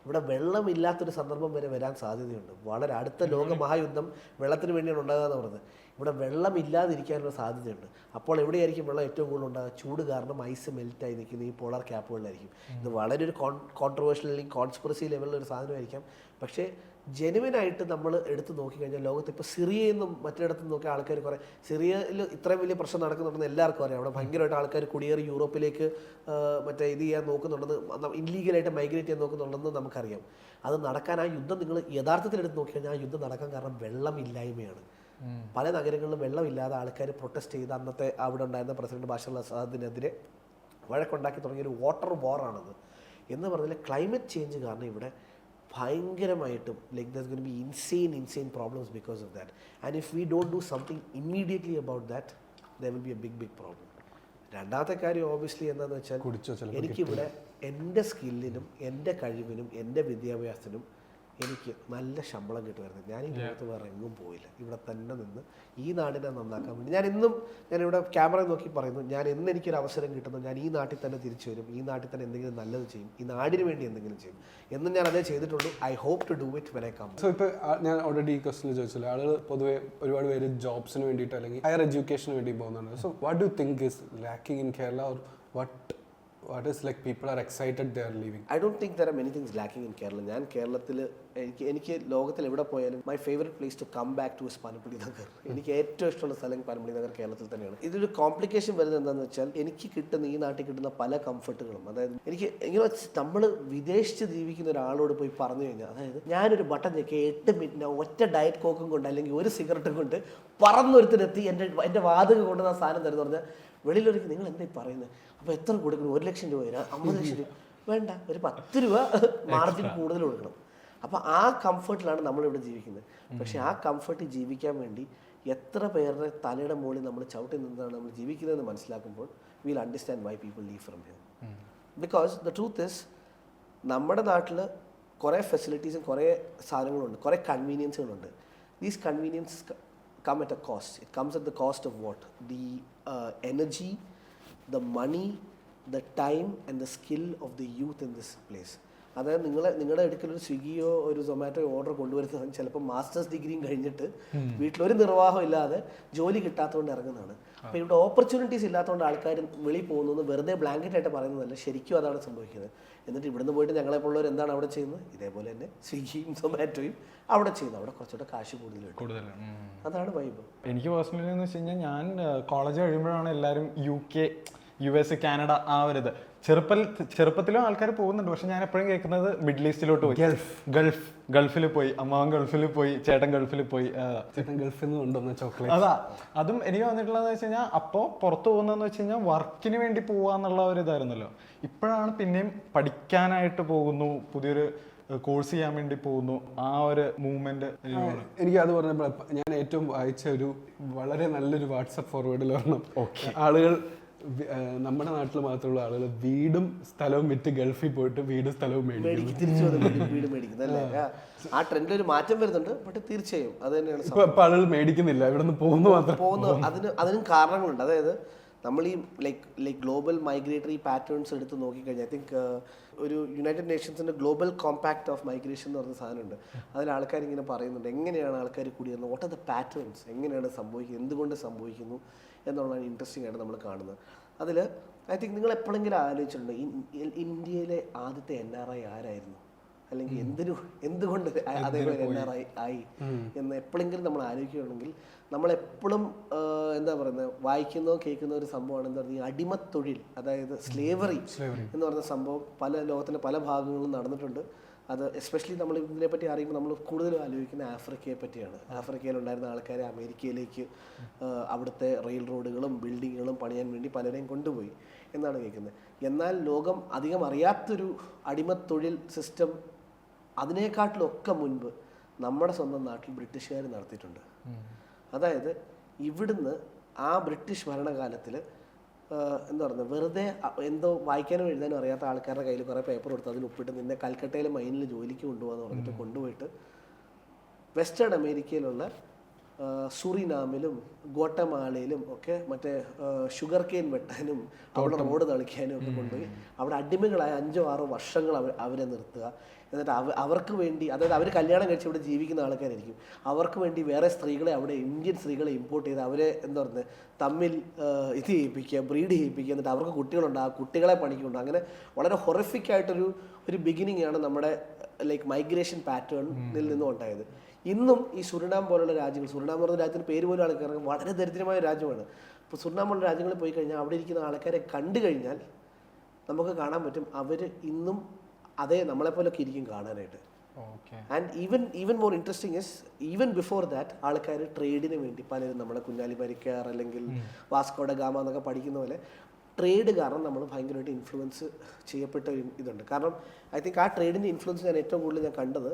ഇവിടെ വെള്ളമില്ലാത്തൊരു സന്ദർഭം വരെ വരാൻ സാധ്യതയുണ്ട്. വളരെ അടുത്ത ലോകമഹായുദ്ധം വെള്ളത്തിന് വേണ്ടിയാണ് ഉണ്ടാകുകയെന്ന് പറഞ്ഞത്. ഇവിടെ വെള്ളമില്ലാതിരിക്കാനുള്ള സാധ്യതയുണ്ട്. അപ്പോൾ എവിടെയായിരിക്കും വെള്ളം ഏറ്റവും കൂടുതൽ ഉണ്ടാകുക? ചൂട് കാരണം ഐസ് മെൽറ്റായി നിൽക്കുന്ന ഈ പോളാർ ക്യാപ്പുകളിലായിരിക്കും. ഇത് വളരെ ഒരു കോൺട്രവേഴ്ഷ്യൽ അല്ലെങ്കിൽ കോൺസ്പിറസി ലെവലിലൊരു സാധനമായിരിക്കാം. പക്ഷേ ജെനുവിനായിട്ട് നമ്മൾ എടുത്ത് നോക്കിക്കഴിഞ്ഞാൽ ലോകത്ത് ഇപ്പോൾ സിറിയയെന്നും മറ്റിടത്തും നോക്കിയ ആൾക്കാർ കുറേ, സിറിയയിൽ ഇത്രയും വലിയ പ്രശ്നം നടക്കുന്നുണ്ടെന്ന് എല്ലാവർക്കും അറിയാം. അവിടെ ഭയങ്കരമായിട്ട് ആൾക്കാർ കുടിയേറി യൂറോപ്പിലേക്ക് മറ്റേ ഇത് ചെയ്യാൻ നോക്കുന്നുണ്ടെന്ന്, ഇല്ലീഗലായിട്ട് മൈഗ്രേറ്റ് ചെയ്യാൻ നോക്കുന്നുണ്ടെന്ന് നമുക്കറിയാം. അത് നടക്കാൻ ആ യുദ്ധം നിങ്ങൾ യഥാർത്ഥത്തിൽ എടുത്ത് നോക്കിക്കഴിഞ്ഞാൽ ആ യുദ്ധം നടക്കാൻ കാരണം വെള്ളമില്ലായ്മയാണ്. പല നഗരങ്ങളിലും വെള്ളമില്ലാതെ ആൾക്കാർ പ്രൊട്ടസ്റ്റ് ചെയ്ത് അന്നത്തെ അവിടെ ഉണ്ടായിരുന്ന പ്രസിഡന്റ് ബഷർ അൽ അസാദിനെതിരെ വഴക്കുണ്ടാക്കി തുടങ്ങിയൊരു വാട്ടർ വാറാണത്. എന്ന് പറഞ്ഞാൽ ക്ലൈമറ്റ് ചേഞ്ച് കാരണം ഇവിടെ ഭയങ്കരമായിട്ടും like there going to be insane problems because of that. And if we don't do something immediately about that there will be a big problem. രണ്ടാമത്തെ കാര്യം ഓബിയസ്ലി എന്താണെന്ന് വെച്ചാൽ എനിക്കിവിടെ എൻ്റെ സ്കില്ലിനും എൻ്റെ കഴിവിനും എൻ്റെ വിദ്യാഭ്യാസത്തിനും എനിക്ക് നല്ല ശമ്പളം കിട്ടുമായിരുന്നു. ഞാൻ ഈ ലോകത്ത് വേറെ എങ്ങും പോയില്ല, ഇവിടെ തന്നെ നിന്ന് ഈ നാടിനെ നന്നാക്കാൻ വേണ്ടി ഞാനിവിടെ ക്യാമറ നോക്കി പറയുന്നു, ഞാൻ എന്ന് എനിക്കൊരു അവസരം കിട്ടുന്നു ഞാൻ ഈ നാട്ടിൽ തന്നെ തിരിച്ചു വരും, ഈ നാട്ടിൽ തന്നെ എന്തെങ്കിലും നല്ലത് ചെയ്യും, ഈ നാടിന് വേണ്ടി എന്തെങ്കിലും ചെയ്യും എന്നും ഞാൻ അതേ ചെയ്തിട്ടുള്ളൂ. I hope to do it when I come. So ഇപ്പോൾ ഞാൻ ഓൾറെഡി ഈ ക്വസ്റ്റിൽ ചോദിച്ചില്ല, ആളുകൾ പൊതുവെ ഒരുപാട് പേര് ജോബ്സിന് വേണ്ടിയിട്ട് അല്ലെങ്കിൽ ഹയർ എഡ്യൂക്കേഷന് വേണ്ടി പോകുന്നുണ്ട്. So what do think is lacking in Kerala, or what is like people are excited they are leaving? I don't think there are many things lacking in Kerala. ഞാൻ കേരളത്തിൽ എനിക്ക് ലോകത്തിൽ എവിടെ പോയാലും my favourite place to come back to is Panampilly Nagar. എനിക്ക് ഏറ്റവും ഇഷ്ടമുള്ള സ്ഥലം പനമ്പള്ളി നഗർ കേരളത്തിൽ തന്നെയാണ്. ഇതൊരു കോംപ്ലിക്കേഷൻ വരുന്നത് എന്താണെന്ന് വെച്ചാൽ എനിക്ക് കിട്ടുന്ന ഈ നാട്ടിൽ കിട്ടുന്ന പല കംഫർട്ടുകളും, അതായത് എനിക്ക് ഇങ്ങനെ നമ്മൾ വിദേശത്ത് ജീവിക്കുന്ന ഒരാളോട് പോയി പറഞ്ഞു കഴിഞ്ഞാൽ, അതായത് ഞാനൊരു ബട്ടൺ ഞെക്കി 8 മിനിറ്റ് ഒറ്റ ഡയറ്റ് കോക്കും കൊണ്ട് അല്ലെങ്കിൽ ഒരു സിഗരറ്റും കൊണ്ട് പറന്നൊരുത്തിനെത്തി എൻ്റെ വാതകം കൊണ്ട് ആ സാധനം തരുന്നു പറഞ്ഞാൽ വെളിയിലൊരിക്കൽ നിങ്ങൾ എന്തായി പറയുന്നത്, അപ്പോൾ എത്ര കൊടുക്കണം, 1 ലക്ഷം രൂപ 50 ലക്ഷം രൂപ വേണ്ട, ഒരു 10 രൂപ മാർജിൻ കൂടുതൽ കൊടുക്കണം. അപ്പോൾ ആ കംഫർട്ടിലാണ് നമ്മളിവിടെ ജീവിക്കുന്നത്. പക്ഷേ ആ കംഫർട്ടിൽ ജീവിക്കാൻ വേണ്ടി എത്ര പേരുടെ തലയുടെ മുകളിൽ നമ്മൾ ചവിട്ടി നിന്നാണ് നമ്മൾ ജീവിക്കുന്നതെന്ന് മനസ്സിലാക്കുമ്പോൾ will understand why people leave from here. Because the truth is നമ്മുടെ നാട്ടിൽ കുറേ ഫെസിലിറ്റീസും കുറേ സാധനങ്ങളുണ്ട്, കുറേ കൺവീനിയൻസുകളുണ്ട്. These convenience come at a cost. It comes at the cost of what? The energy, the money, the time and the skill of the youth in this place. അതായത് നിങ്ങളുടെ അടുക്കലൊരു സ്വിഗ്ഗിയോ ഒരു സൊമാറ്റോയോ ഓർഡർ കൊണ്ടുവരുന്നത് ചിലപ്പോൾ മാസ്റ്റേഴ്സ് ഡിഗ്രിയും കഴിഞ്ഞിട്ട് വീട്ടിലൊരു നിർവാഹം ഇല്ലാതെ ജോലി കിട്ടാത്തതുകൊണ്ട് ഇറങ്ങുന്നതാണ്. അപ്പോൾ ഇവിടെ ഓപ്പർച്യൂണിറ്റീസ് ഇല്ലാത്തതുകൊണ്ട് ആൾക്കാർ വെളിയിൽ പോകുന്നത് വെറുതെ ബ്ലാങ്കറ്റ് ആയിട്ട് പറയുന്നതല്ല, ശരിക്കും അതാണ് സംഭവിക്കുന്നത്. എന്നിട്ട് ഇവിടുന്ന് പോയിട്ട് ഞങ്ങളെപ്പോലുള്ളവർ എന്താണ് അവിടെ ചെയ്യുന്നത്? ഇതേപോലെ തന്നെ സ്വിഗ്ഗിയും സൊമാറ്റോയും അവിടെ ചെയ്യുന്നു. അവിടെ കുറച്ചുകൂടെ കാശ് കൂടുതലാണ്. അതാണ് വൈബ്. എനിക്ക് പേഴ്സണലി എന്ന് വെച്ച് കഴിഞ്ഞാൽ ഞാൻ കോളേജ് കഴിയുമ്പോഴാണ് എല്ലാവരും US കാനഡ ആ ഒരു ഇത് ചെറുപ്പത്തിലും ആൾക്കാർ പോകുന്നുണ്ട്. പക്ഷെ ഞാൻ എപ്പോഴും കേൾക്കുന്നത് മിഡിൽ ഈസ്റ്റിലോട്ട് പോയി, ഗൾഫിൽ പോയി, അമ്മാവൻ ഗൾഫിൽ പോയി, ചേട്ടൻ ഗൾഫിൽ പോയി, ചേട്ടൻ ഗൾഫിൽ നിന്ന് കൊണ്ടുവന്ന ചോക്ലേറ്റ്. അതാ അതും എനിക്ക് വന്നിട്ടുള്ളതെന്ന് വെച്ച് കഴിഞ്ഞാൽ അപ്പോൾ പുറത്ത് പോകുന്നതെന്ന് വെച്ച് കഴിഞ്ഞാൽ വർക്കിന് വേണ്ടി പോവാന്നുള്ള ഒരു ഇതായിരുന്നല്ലോ. ഇപ്പോഴാണ് പിന്നെയും പഠിക്കാനായിട്ട് പോകുന്നു, പുതിയൊരു കോഴ്സ് ചെയ്യാൻ വേണ്ടി പോകുന്നു, ആ ഒരു മൂവ്മെന്റ്. എനിക്ക് അത് പറഞ്ഞപ്പോൾ ഞാൻ ഏറ്റവും വായിച്ച ഒരു വളരെ നല്ലൊരു വാട്സപ്പ് ഫോർവേഡിൽ പറഞ്ഞു, ആളുകൾ നമ്മുടെ നാട്ടിൽ മാത്രമുള്ള ആളുകൾ വീടും സ്ഥലവും വിറ്റ് ഗൾഫിൽ പോയിട്ട് വീടും സ്ഥലവും വീട് മേടിക്കുന്നല്ലേ. ആ ട്രെൻഡിൽ ഒരു മാറ്റം വരുന്നുണ്ട്. ബട്ട് തീർച്ചയായും അത് തന്നെയാണ് ഇപ്പൊ ആളുകൾ മേടിക്കുന്നില്ല, ഇവിടെ നിന്ന് പോകുന്നു. അതിനും കാരണങ്ങളുണ്ട്. അതായത് നമ്മൾ ഈ ലൈക്ക് ഗ്ലോബൽ മൈഗ്രേറ്ററി പാറ്റേൺസ് എടുത്ത് നോക്കിക്കഴിഞ്ഞാൽ ഐ തിങ്ക് ഒരു യുണൈറ്റഡ് നേഷൻസിൻ്റെ ഗ്ലോബൽ കോമ്പാക്ട് ഓഫ് മൈഗ്രേഷൻ എന്ന് പറഞ്ഞ സാധനമുണ്ട്. അതിൽ ആൾക്കാർ ഇങ്ങനെ പറയുന്നുണ്ട് എങ്ങനെയാണ് ആൾക്കാർ കൂടിയിരുന്നത്, വാട്ട് ആർ ദ പാറ്റേൺസ്, എങ്ങനെയാണ് സംഭവിക്കുന്നത്, എന്തുകൊണ്ട് സംഭവിക്കുന്നു എന്നുള്ളതാണ് ഇൻട്രസ്റ്റിംഗ് ആയിട്ട് നമ്മൾ കാണുന്നത്. അതിൽ ഐ തിങ്ക് നിങ്ങൾ എപ്പോഴെങ്കിലും ആലോചിച്ചിട്ടുണ്ട് ഇന്ത്യയിലെ ആദ്യത്തെ NRI ആരായിരുന്നു, അല്ലെങ്കിൽ എന്തുകൊണ്ട് അതേപോലെ NRI ആയി എന്ന് എപ്പോഴെങ്കിലും നമ്മൾ ആലോചിക്കുകയാണെങ്കിൽ നമ്മളെപ്പോഴും എന്താ പറയുന്നത് വായിക്കുന്നോ കേൾക്കുന്ന ഒരു സംഭവമാണ് എന്താ പറയുക, ഈ അടിമത്തൊഴിൽ, അതായത് സ്ലേവറി എന്ന് പറയുന്ന സംഭവം ലോകത്തിൻ്റെ പല ഭാഗങ്ങളിലും നടന്നിട്ടുണ്ട്. അത് എസ്പെഷ്യലി നമ്മൾ ഇതിനെപ്പറ്റി അറിയുമ്പോൾ നമ്മൾ കൂടുതലും ആലോചിക്കുന്ന ആഫ്രിക്കയെ പറ്റിയാണ്. ആഫ്രിക്കയിലുണ്ടായിരുന്ന ആൾക്കാരെ അമേരിക്കയിലേക്ക് അവിടുത്തെ റെയിൽ റോഡുകളും ബിൽഡിങ്ങുകളും പണിയാൻ വേണ്ടി പലരെയും കൊണ്ടുപോയി എന്നാണ് കേൾക്കുന്നത്. എന്നാൽ ലോകം അധികം അറിയാത്തൊരു അടിമത്തൊഴിൽ സിസ്റ്റം അതിനേക്കാട്ടിലൊക്കെ മുൻപ് നമ്മുടെ സ്വന്തം നാട്ടിൽ ബ്രിട്ടീഷുകാർ നടത്തിയിട്ടുണ്ട്. അതായത് ഇവിടുന്ന് ആ ബ്രിട്ടീഷ് ഭരണകാലത്തിൽ എന്താ പറയുന്നത്, വെറുതെ എന്തോ വായിക്കാനും എഴുതാനും അറിയാത്ത ആൾക്കാരുടെ കയ്യിൽ കുറേ പേപ്പർ കൊടുത്ത് അതിൽ ഒപ്പിട്ട് നിന്നെ കൽക്കട്ടയിലെ മൈനിൽ ജോലിക്ക് കൊണ്ടുപോകാന്ന് പറഞ്ഞിട്ട് കൊണ്ടുപോയിട്ട് വെസ്റ്റേൺ അമേരിക്കയിലുള്ള സുറിനാമിലും ഗോട്ടമാളയിലും ഒക്കെ മറ്റേ ഷുഗർ കെയിൻ വെട്ടാനും അവിടെ റോഡ് തളിക്കാനും ഒക്കെ കൊണ്ടുപോയി അവിടെ അടിമകളായ 5-6 വർഷങ്ങൾ അവരെ നിർത്തുക. എന്നിട്ട് അവർക്ക് വേണ്ടി, അതായത് അവർ കല്യാണം കഴിച്ച് ഇവിടെ ജീവിക്കുന്ന ആൾക്കാരായിരിക്കും, അവർക്ക് വേണ്ടി വേറെ സ്ത്രീകളെ, അവിടെ ഇന്ത്യൻ സ്ത്രീകളെ ഇമ്പോർട്ട് ചെയ്ത് അവരെ എന്താ പറയുന്നത് തമ്മിൽ ഇത് ചെയ്യിപ്പിക്കുക, ബ്രീഡ് ചെയ്യിപ്പിക്കുക, എന്നിട്ട് അവർക്ക് കുട്ടികളുണ്ട്, ആ കുട്ടികളെ പണിക്കുണ്ട്. അങ്ങനെ വളരെ ഹൊറിഫിക് ആയിട്ടൊരു ബിഗിനിങ് ആണ് നമ്മുടെ ലൈക്ക് മൈഗ്രേഷൻ പാറ്റേണിൽ നിന്നും ഉണ്ടായത്. ഇന്നും ഈ സുരിനാം പോലുള്ള രാജ്യങ്ങൾ, സുരിനാം എന്ന് പറഞ്ഞ രാജ്യത്തിന് പേര് പോലും ആൾക്കാർ വളരെ ദരിദ്രമായ രാജ്യമാണ്. അപ്പോൾ സുരിനാം പോലുള്ള രാജ്യങ്ങളിൽ പോയി കഴിഞ്ഞാൽ അവിടെ ഇരിക്കുന്ന ആൾക്കാരെ കണ്ടു കഴിഞ്ഞാൽ നമുക്ക് കാണാൻ പറ്റും അവർ ഇന്നും അതേ നമ്മളെപ്പോലൊക്കെ ഇരിക്കും കാണാനായിട്ട്. And even more interesting is even before that ആൾക്കാർ ട്രേഡിന് വേണ്ടി പലരും നമ്മളെ കുഞ്ഞാലി മരിക്കാർ അല്ലെങ്കിൽ വാസ്കോഡ ഗാമ എന്നൊക്കെ പഠിക്കുന്ന പോലെ ട്രേഡ് കാരണം നമ്മൾ ഭയങ്കരമായിട്ട് ഇൻഫ്ലുവൻസ് ചെയ്യപ്പെട്ട ഒരു ഇതുണ്ട്. കാരണം ഐ തിങ്ക് ആ ട്രേഡിൻ്റെ ഇൻഫ്ലുവൻസ് ഞാൻ ഏറ്റവും കൂടുതൽ ഞാൻ കണ്ടത്,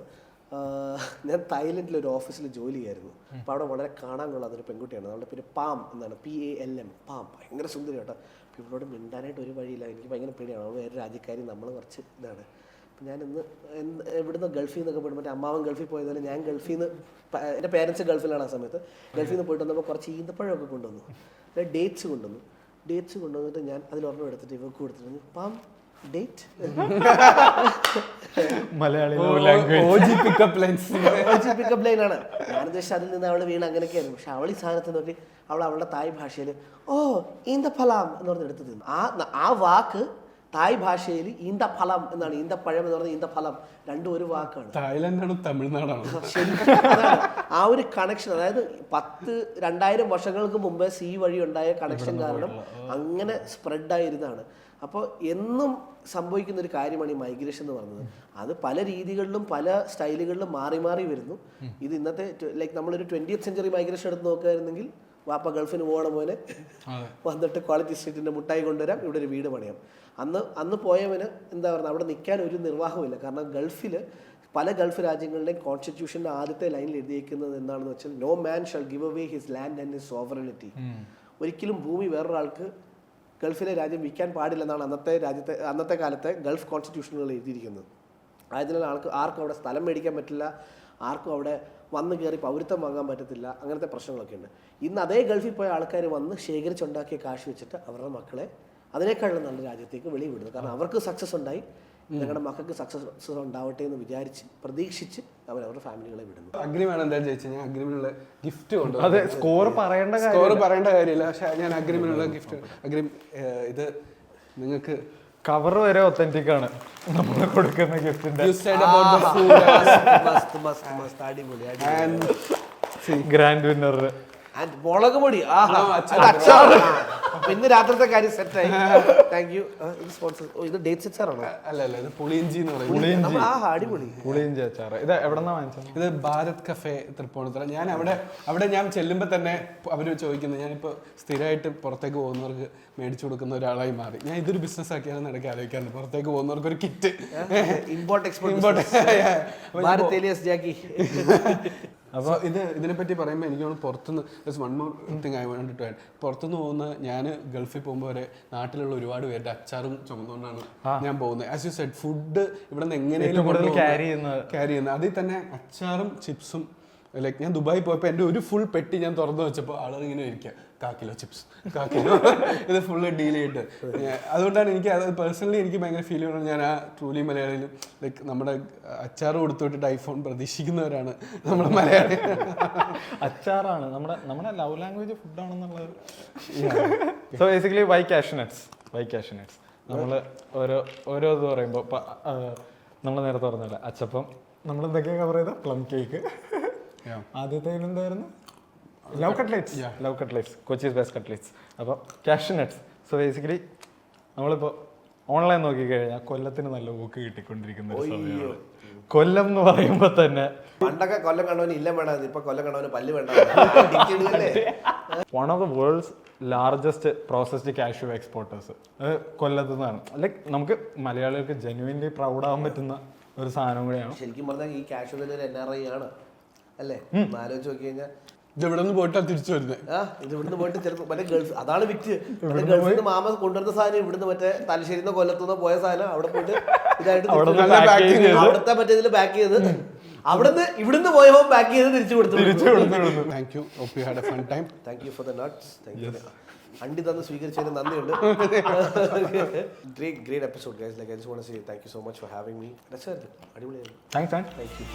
ഞാൻ തായ്ലൻഡിലൊരു ഓഫീസിൽ ജോലി ചെയ്യായിരുന്നു. അപ്പോൾ അവിടെ വളരെ കാണാൻ കൊള്ളാത്തൊരു പെൺകുട്ടിയാണ്. അവളുടെ പേര് പാം എന്നാണ്, PALM, പാം. ഭയങ്കര സുന്ദരി കേട്ടോ. അപ്പോൾ ഇവളോട് മിണ്ടാനായിട്ട് ഒരു വഴിയില്ല, എനിക്ക് ഭയങ്കര പേടിയാണ്. അവൾ വേറെ രാജ്യക്കാരി, നമ്മൾ കുറച്ച് ഇതാണ്. ഞാൻ ഇന്ന് ഇവിടുന്ന് ഗൾഫിൽ നിന്നൊക്കെ പോയിട്ട് മറ്റേ അമ്മാവൻ ഗൾഫിൽ പോയതുപോലെ ഞാൻ ഗൾഫിൽ നിന്ന് എൻ്റെ പേരൻസ് ഗൾഫിലാണ് ആ സമയത്ത്. ഗൾഫിൽ നിന്ന് പോയിട്ട് വന്നപ്പോൾ കുറച്ച് ഈന്തപ്പഴമൊക്കെ കൊണ്ടുവന്നു, ഡേറ്റ്സ് കൊണ്ടുവന്നിട്ട് ഞാൻ അതിലൊരെണ്ണം എടുത്തിട്ട് ഇവർക്ക് കൊടുത്തിട്ട് പാം ഡേറ്റ് പിക്കപ്പ് ലൈനാണ്. ഞാൻ ഉദ്ദേശിച്ചത് അതിൽ നിന്ന് അവൾ വീണ് അങ്ങനെയൊക്കെയായിരുന്നു. പക്ഷെ അവൾ ഈ സാധനത്തിൽ നോക്കി അവളുടെ തായ് ഭാഷയിൽ ഈന്തഫലാം എന്ന് പറഞ്ഞ് എടുത്ത് തിന്നു. ആ വാക്ക് തായ് ഭാഷയിൽ ഈന്തഫലം എന്നാണ്. ഈന്തപ്പഴം എന്ന് പറഞ്ഞാൽ ഈന്തഫലം, രണ്ടും ഒരു വാക്കാണ്. തായ്ലൻഡാണ് തമിഴ്നാടാണ് ശരിക്കും ആ ഒരു കണക്ഷൻ, അതായത് 2000 വർഷങ്ങൾക്ക് മുമ്പേ സീ വഴി ഉണ്ടായ കണക്ഷൻ കാരണം അങ്ങനെ സ്പ്രെഡായിരുന്നതാണ്. അപ്പോൾ എന്നും സംഭവിക്കുന്ന ഒരു കാര്യമാണ് ഈ മൈഗ്രേഷൻ എന്ന് പറയുന്നത്. അത് പല രീതികളിലും പല സ്റ്റൈലുകളിലും മാറി മാറി വരുന്നു. ഇത് ഇന്നത്തെ ലൈക്ക് നമ്മളൊരു 20th സെഞ്ചുറി മൈഗ്രേഷൻ എടുത്ത് നോക്കുകയായിരുന്നെങ്കിൽ വാപ്പ ഗൾഫിന് പോകണ പോലെ വന്നിട്ട് ക്വാളിറ്റി സ്ട്രീറ്റിൻ്റെ മുട്ടായി കൊണ്ടുവരാം, ഇവിടെ ഒരു വീട് പണിയാം. അന്ന് പോയവന് എന്താ പറയുക, അവിടെ നിൽക്കാൻ ഒരു നിർവാഹമില്ല. കാരണം ഗൾഫിൽ പല ഗൾഫ് രാജ്യങ്ങളുടെയും കോൺസ്റ്റിറ്റ്യൂഷൻ്റെ ആദ്യത്തെ ലൈനിൽ എഴുതിയിരിക്കുന്നത് എന്താണെന്ന് വെച്ചാൽ no man shall give away his land and his sovereignty. ഒരിക്കലും ഭൂമി വേറൊരാൾക്ക് ഗൾഫിലെ രാജ്യം വിൽക്കാൻ പാടില്ലെന്നാണ് അന്നത്തെ കാലത്തെ ഗൾഫ് കോൺസ്റ്റിറ്റ്യൂഷനുകൾ എഴുതിയിരിക്കുന്നത്. ആയതിനാൽ ആർക്കും അവിടെ സ്ഥലം മേടിക്കാൻ പറ്റില്ല, ആർക്കും അവിടെ വന്ന് കയറി പൗരത്വം വാങ്ങാൻ പറ്റത്തില്ല, അങ്ങനത്തെ പ്രശ്നങ്ങളൊക്കെ ഉണ്ട്. ഇന്ന് അതേ ഗൾഫിൽ പോയ ആൾക്കാർ വന്ന് ശേഖരിച്ചുണ്ടാക്കിയ കാശ് വെച്ചിട്ട് അവരുടെ മക്കളെ അതിനേക്കാളും നല്ല രാജ്യത്തേക്ക് വെളിവിടുന്നു. കാരണം അവർക്ക് സക്സസ് ഉണ്ടായി, ഞങ്ങളുടെ മക്കൾക്ക് സക്സസ് ഉണ്ടാവട്ടെ എന്ന് വിചാരിച്ച് പ്രതീക്ഷിച്ച് അവരവരുടെ ഫാമിലികളെ വിടുന്നു. അഗ്രിമാണ് എന്താ ചോദിച്ചാൽ ഞാൻ അഗ്രിമിനുള്ള ഗിഫ്റ്റ് കൊണ്ട് അതെ, സ്കോർ പറയേണ്ട കാര്യമില്ല. പക്ഷെ ഞാൻ അഗ്രിമിനുള്ള ഗിഫ്റ്റ് ഇത് നിങ്ങൾക്ക് കവർ വരെ ഒത്തന്റിക് ആണ് നമ്മൾ കൊടുക്കുന്ന ഗിഫ്റ്റിന്റെ. ഗ്രാൻഡ് വിന്നർ ആൻഡ് മുളക് പൊടി, പിന്നെ രാത്രിത്തെ കാര്യം സെറ്റായി. Thank you. ഇത് സ്പോൺസർ, ഇത് ഡേറ്റ് അച്ചാറാണോ? അല്ല, ഇത് പുളിയിഞ്ചി എന്ന് പറയുന്നത്. അടിപൊളി പുളിയിഞ്ചി അച്ചാർ. ഇത് എവിടെന്നാ വാങ്ങിച്ചത്? ഇത് ഭാരത് കഫേ തൃപ്പൂണിത്തുറ. ഞാൻ അവിടെ ഞാൻ ചെല്ലുമ്പോൾ തന്നെ അവർ ചോദിക്കുന്നത്, ഞാനിപ്പോൾ സ്ഥിരമായിട്ട് പുറത്തേക്ക് പോകുന്നവർക്ക് മേടിച്ചു കൊടുക്കുന്ന ഒരാളായി മാറി. ഞാൻ ഇതൊരു ബിസിനസ് ആക്കിയാലും ഇടയ്ക്ക് ആലോചിക്കാറുണ്ട്. പുറത്തേക്ക് പോകുന്നവർക്ക് ഒരു കിറ്റ് ഇമ്പോർട്ട് അപ്പോൾ ഇതിനെപ്പറ്റി പറയുമ്പോൾ എനിക്ക് പുറത്തുനിന്ന് one more thing I want to add. പുറത്തുനിന്ന് പോകുന്ന ഞാൻ ഗൾഫിൽ പോകുമ്പോൾ വരെ നാട്ടിലുള്ള ഒരുപാട് പേരുടെ അച്ചാറും ചുമന്നുകൊണ്ടാണ് ഞാൻ പോകുന്നത്. ആസ് യു സെഡ്, ഫുഡ് ഇവിടെ നിന്ന് എങ്ങനെയും ക്യാരി ചെയ്യുന്നത്. അതിൽ തന്നെ അച്ചാറും ചിപ്സും. ലൈക്ക് ഞാൻ ദുബായി പോയപ്പോൾ എൻ്റെ ഒരു ഫുൾ പെട്ടി ഞാൻ തുറന്നു വെച്ചപ്പോൾ ആളുകൾ ഇങ്ങനെ ഇരിക്കുക, 1/4 കിലോ ചിപ്സ്, 1/4 കിലോ ഇത് ഫുള്ള് ഡീൽ ചെയ്തിട്ട്. അതുകൊണ്ടാണ് എനിക്ക് അത് പേഴ്സണലി എനിക്ക് ഭയങ്കര ഫീൽ ചെയ്യണം. ഞാൻ ആ ട്രൂലി മലയാളിയിലും ലൈക്ക് നമ്മുടെ അച്ചാർ കൊടുത്തു വിട്ടിട്ട് ഐഫോൺ പ്രതീക്ഷിക്കുന്നവരാണ് നമ്മുടെ മലയാളി. അച്ചാറാണ് നമ്മുടെ ലവ് ലാംഗ്വേജ് ഫുഡാണെന്നുള്ളത്. സോ ബേസിക്കലി വൈ കാഷ്നട്ട്സ് നമ്മൾ ഓരോ ഇത് പറയുമ്പോൾ നമ്മൾ നേരത്തെ പറഞ്ഞല്ലേ അച്ചപ്പം, നമ്മൾ എന്തൊക്കെയാണ് കവർ ചെയ്ത പ്ലം കേക്ക്, ആദ്യത്തെ എന്തായിരുന്നു ലവ് കട്ട്ലേറ്റ്സ്, കൊച്ചീസ് ബെസ്റ്റ് കട്ട്ലേറ്റ്സ്. അപ്പോൾ കാഷ്നട്ട്സ്. സോ ബേസിക്കലി നമ്മളിപ്പോൾ ഓൺലൈൻ നോക്കിക്കഴിഞ്ഞാൽ കൊല്ലത്തിന് നല്ല ഊക്ക് കിട്ടിക്കൊണ്ടിരിക്കുന്ന ഒരു സമയമാണ്. കൊല്ലം എന്ന് പറയുമ്പോൾ തന്നെ പണ്ടൊക്കെ കൊല്ലം കണ്ടവന് ഇല്ല വേണം, ഇപ്പൊ കൊല്ലം കണ്ടവന് പല്ല് വേണ്ട. One of the world's largest processed cashew exporters കൊല്ലത്ത് നിന്നാണ്. ലൈക്ക് നമുക്ക് മലയാളികൾക്ക് ജെന്യുവൻലി പ്രൗഡ് ആവാൻ പറ്റുന്ന ഒരു സാധനം കൂടിയാണ്. ശരിക്കും പറഞ്ഞാൽ ഈ കാഷ്യൂ ഒരു NRI ആണ് അല്ലേ? ആലോചിച്ച് നോക്കി കഴിഞ്ഞാൽ ഇത് ഇവിടെ നിന്ന് പോയിട്ടാണ് തിരിച്ചു വരുന്നത്. ഇത് ഇവിടുന്ന് പോയിട്ട് ചിലപ്പോൾ മറ്റേ ഗൾഫ്, അതാണ് വിറ്റ്. ഗൾഫിൽ നിന്ന് മാമ കൊണ്ടുവരുന്ന സാധനം ഇവിടുന്ന് മറ്റേ തലശ്ശേരിന്ന് കൊല്ലത്തുനിന്ന് പോയ സാധനം അവിടെ പോയിട്ട് ഇതായിട്ട് അവിടുത്തെ മറ്റേ ഇതിൽ പാക്ക് ചെയ്ത് ഇവിടുന്ന് പോയപ്പോൾ പാക്ക് ചെയ്ത് തിരിച്ചു കൊടുത്തു. Thank you. Hope you had a fun time. Thank you for the nuts. Thank you. അണ്ടി തന്ന് സ്വീകരിച്ചതിന് നന്ദിയുണ്ട്. Great episode guys. Like I just want to say thank you so much for having me. രസമായിരുന്നു, അടിപൊളിയായിരുന്നു. Thank U.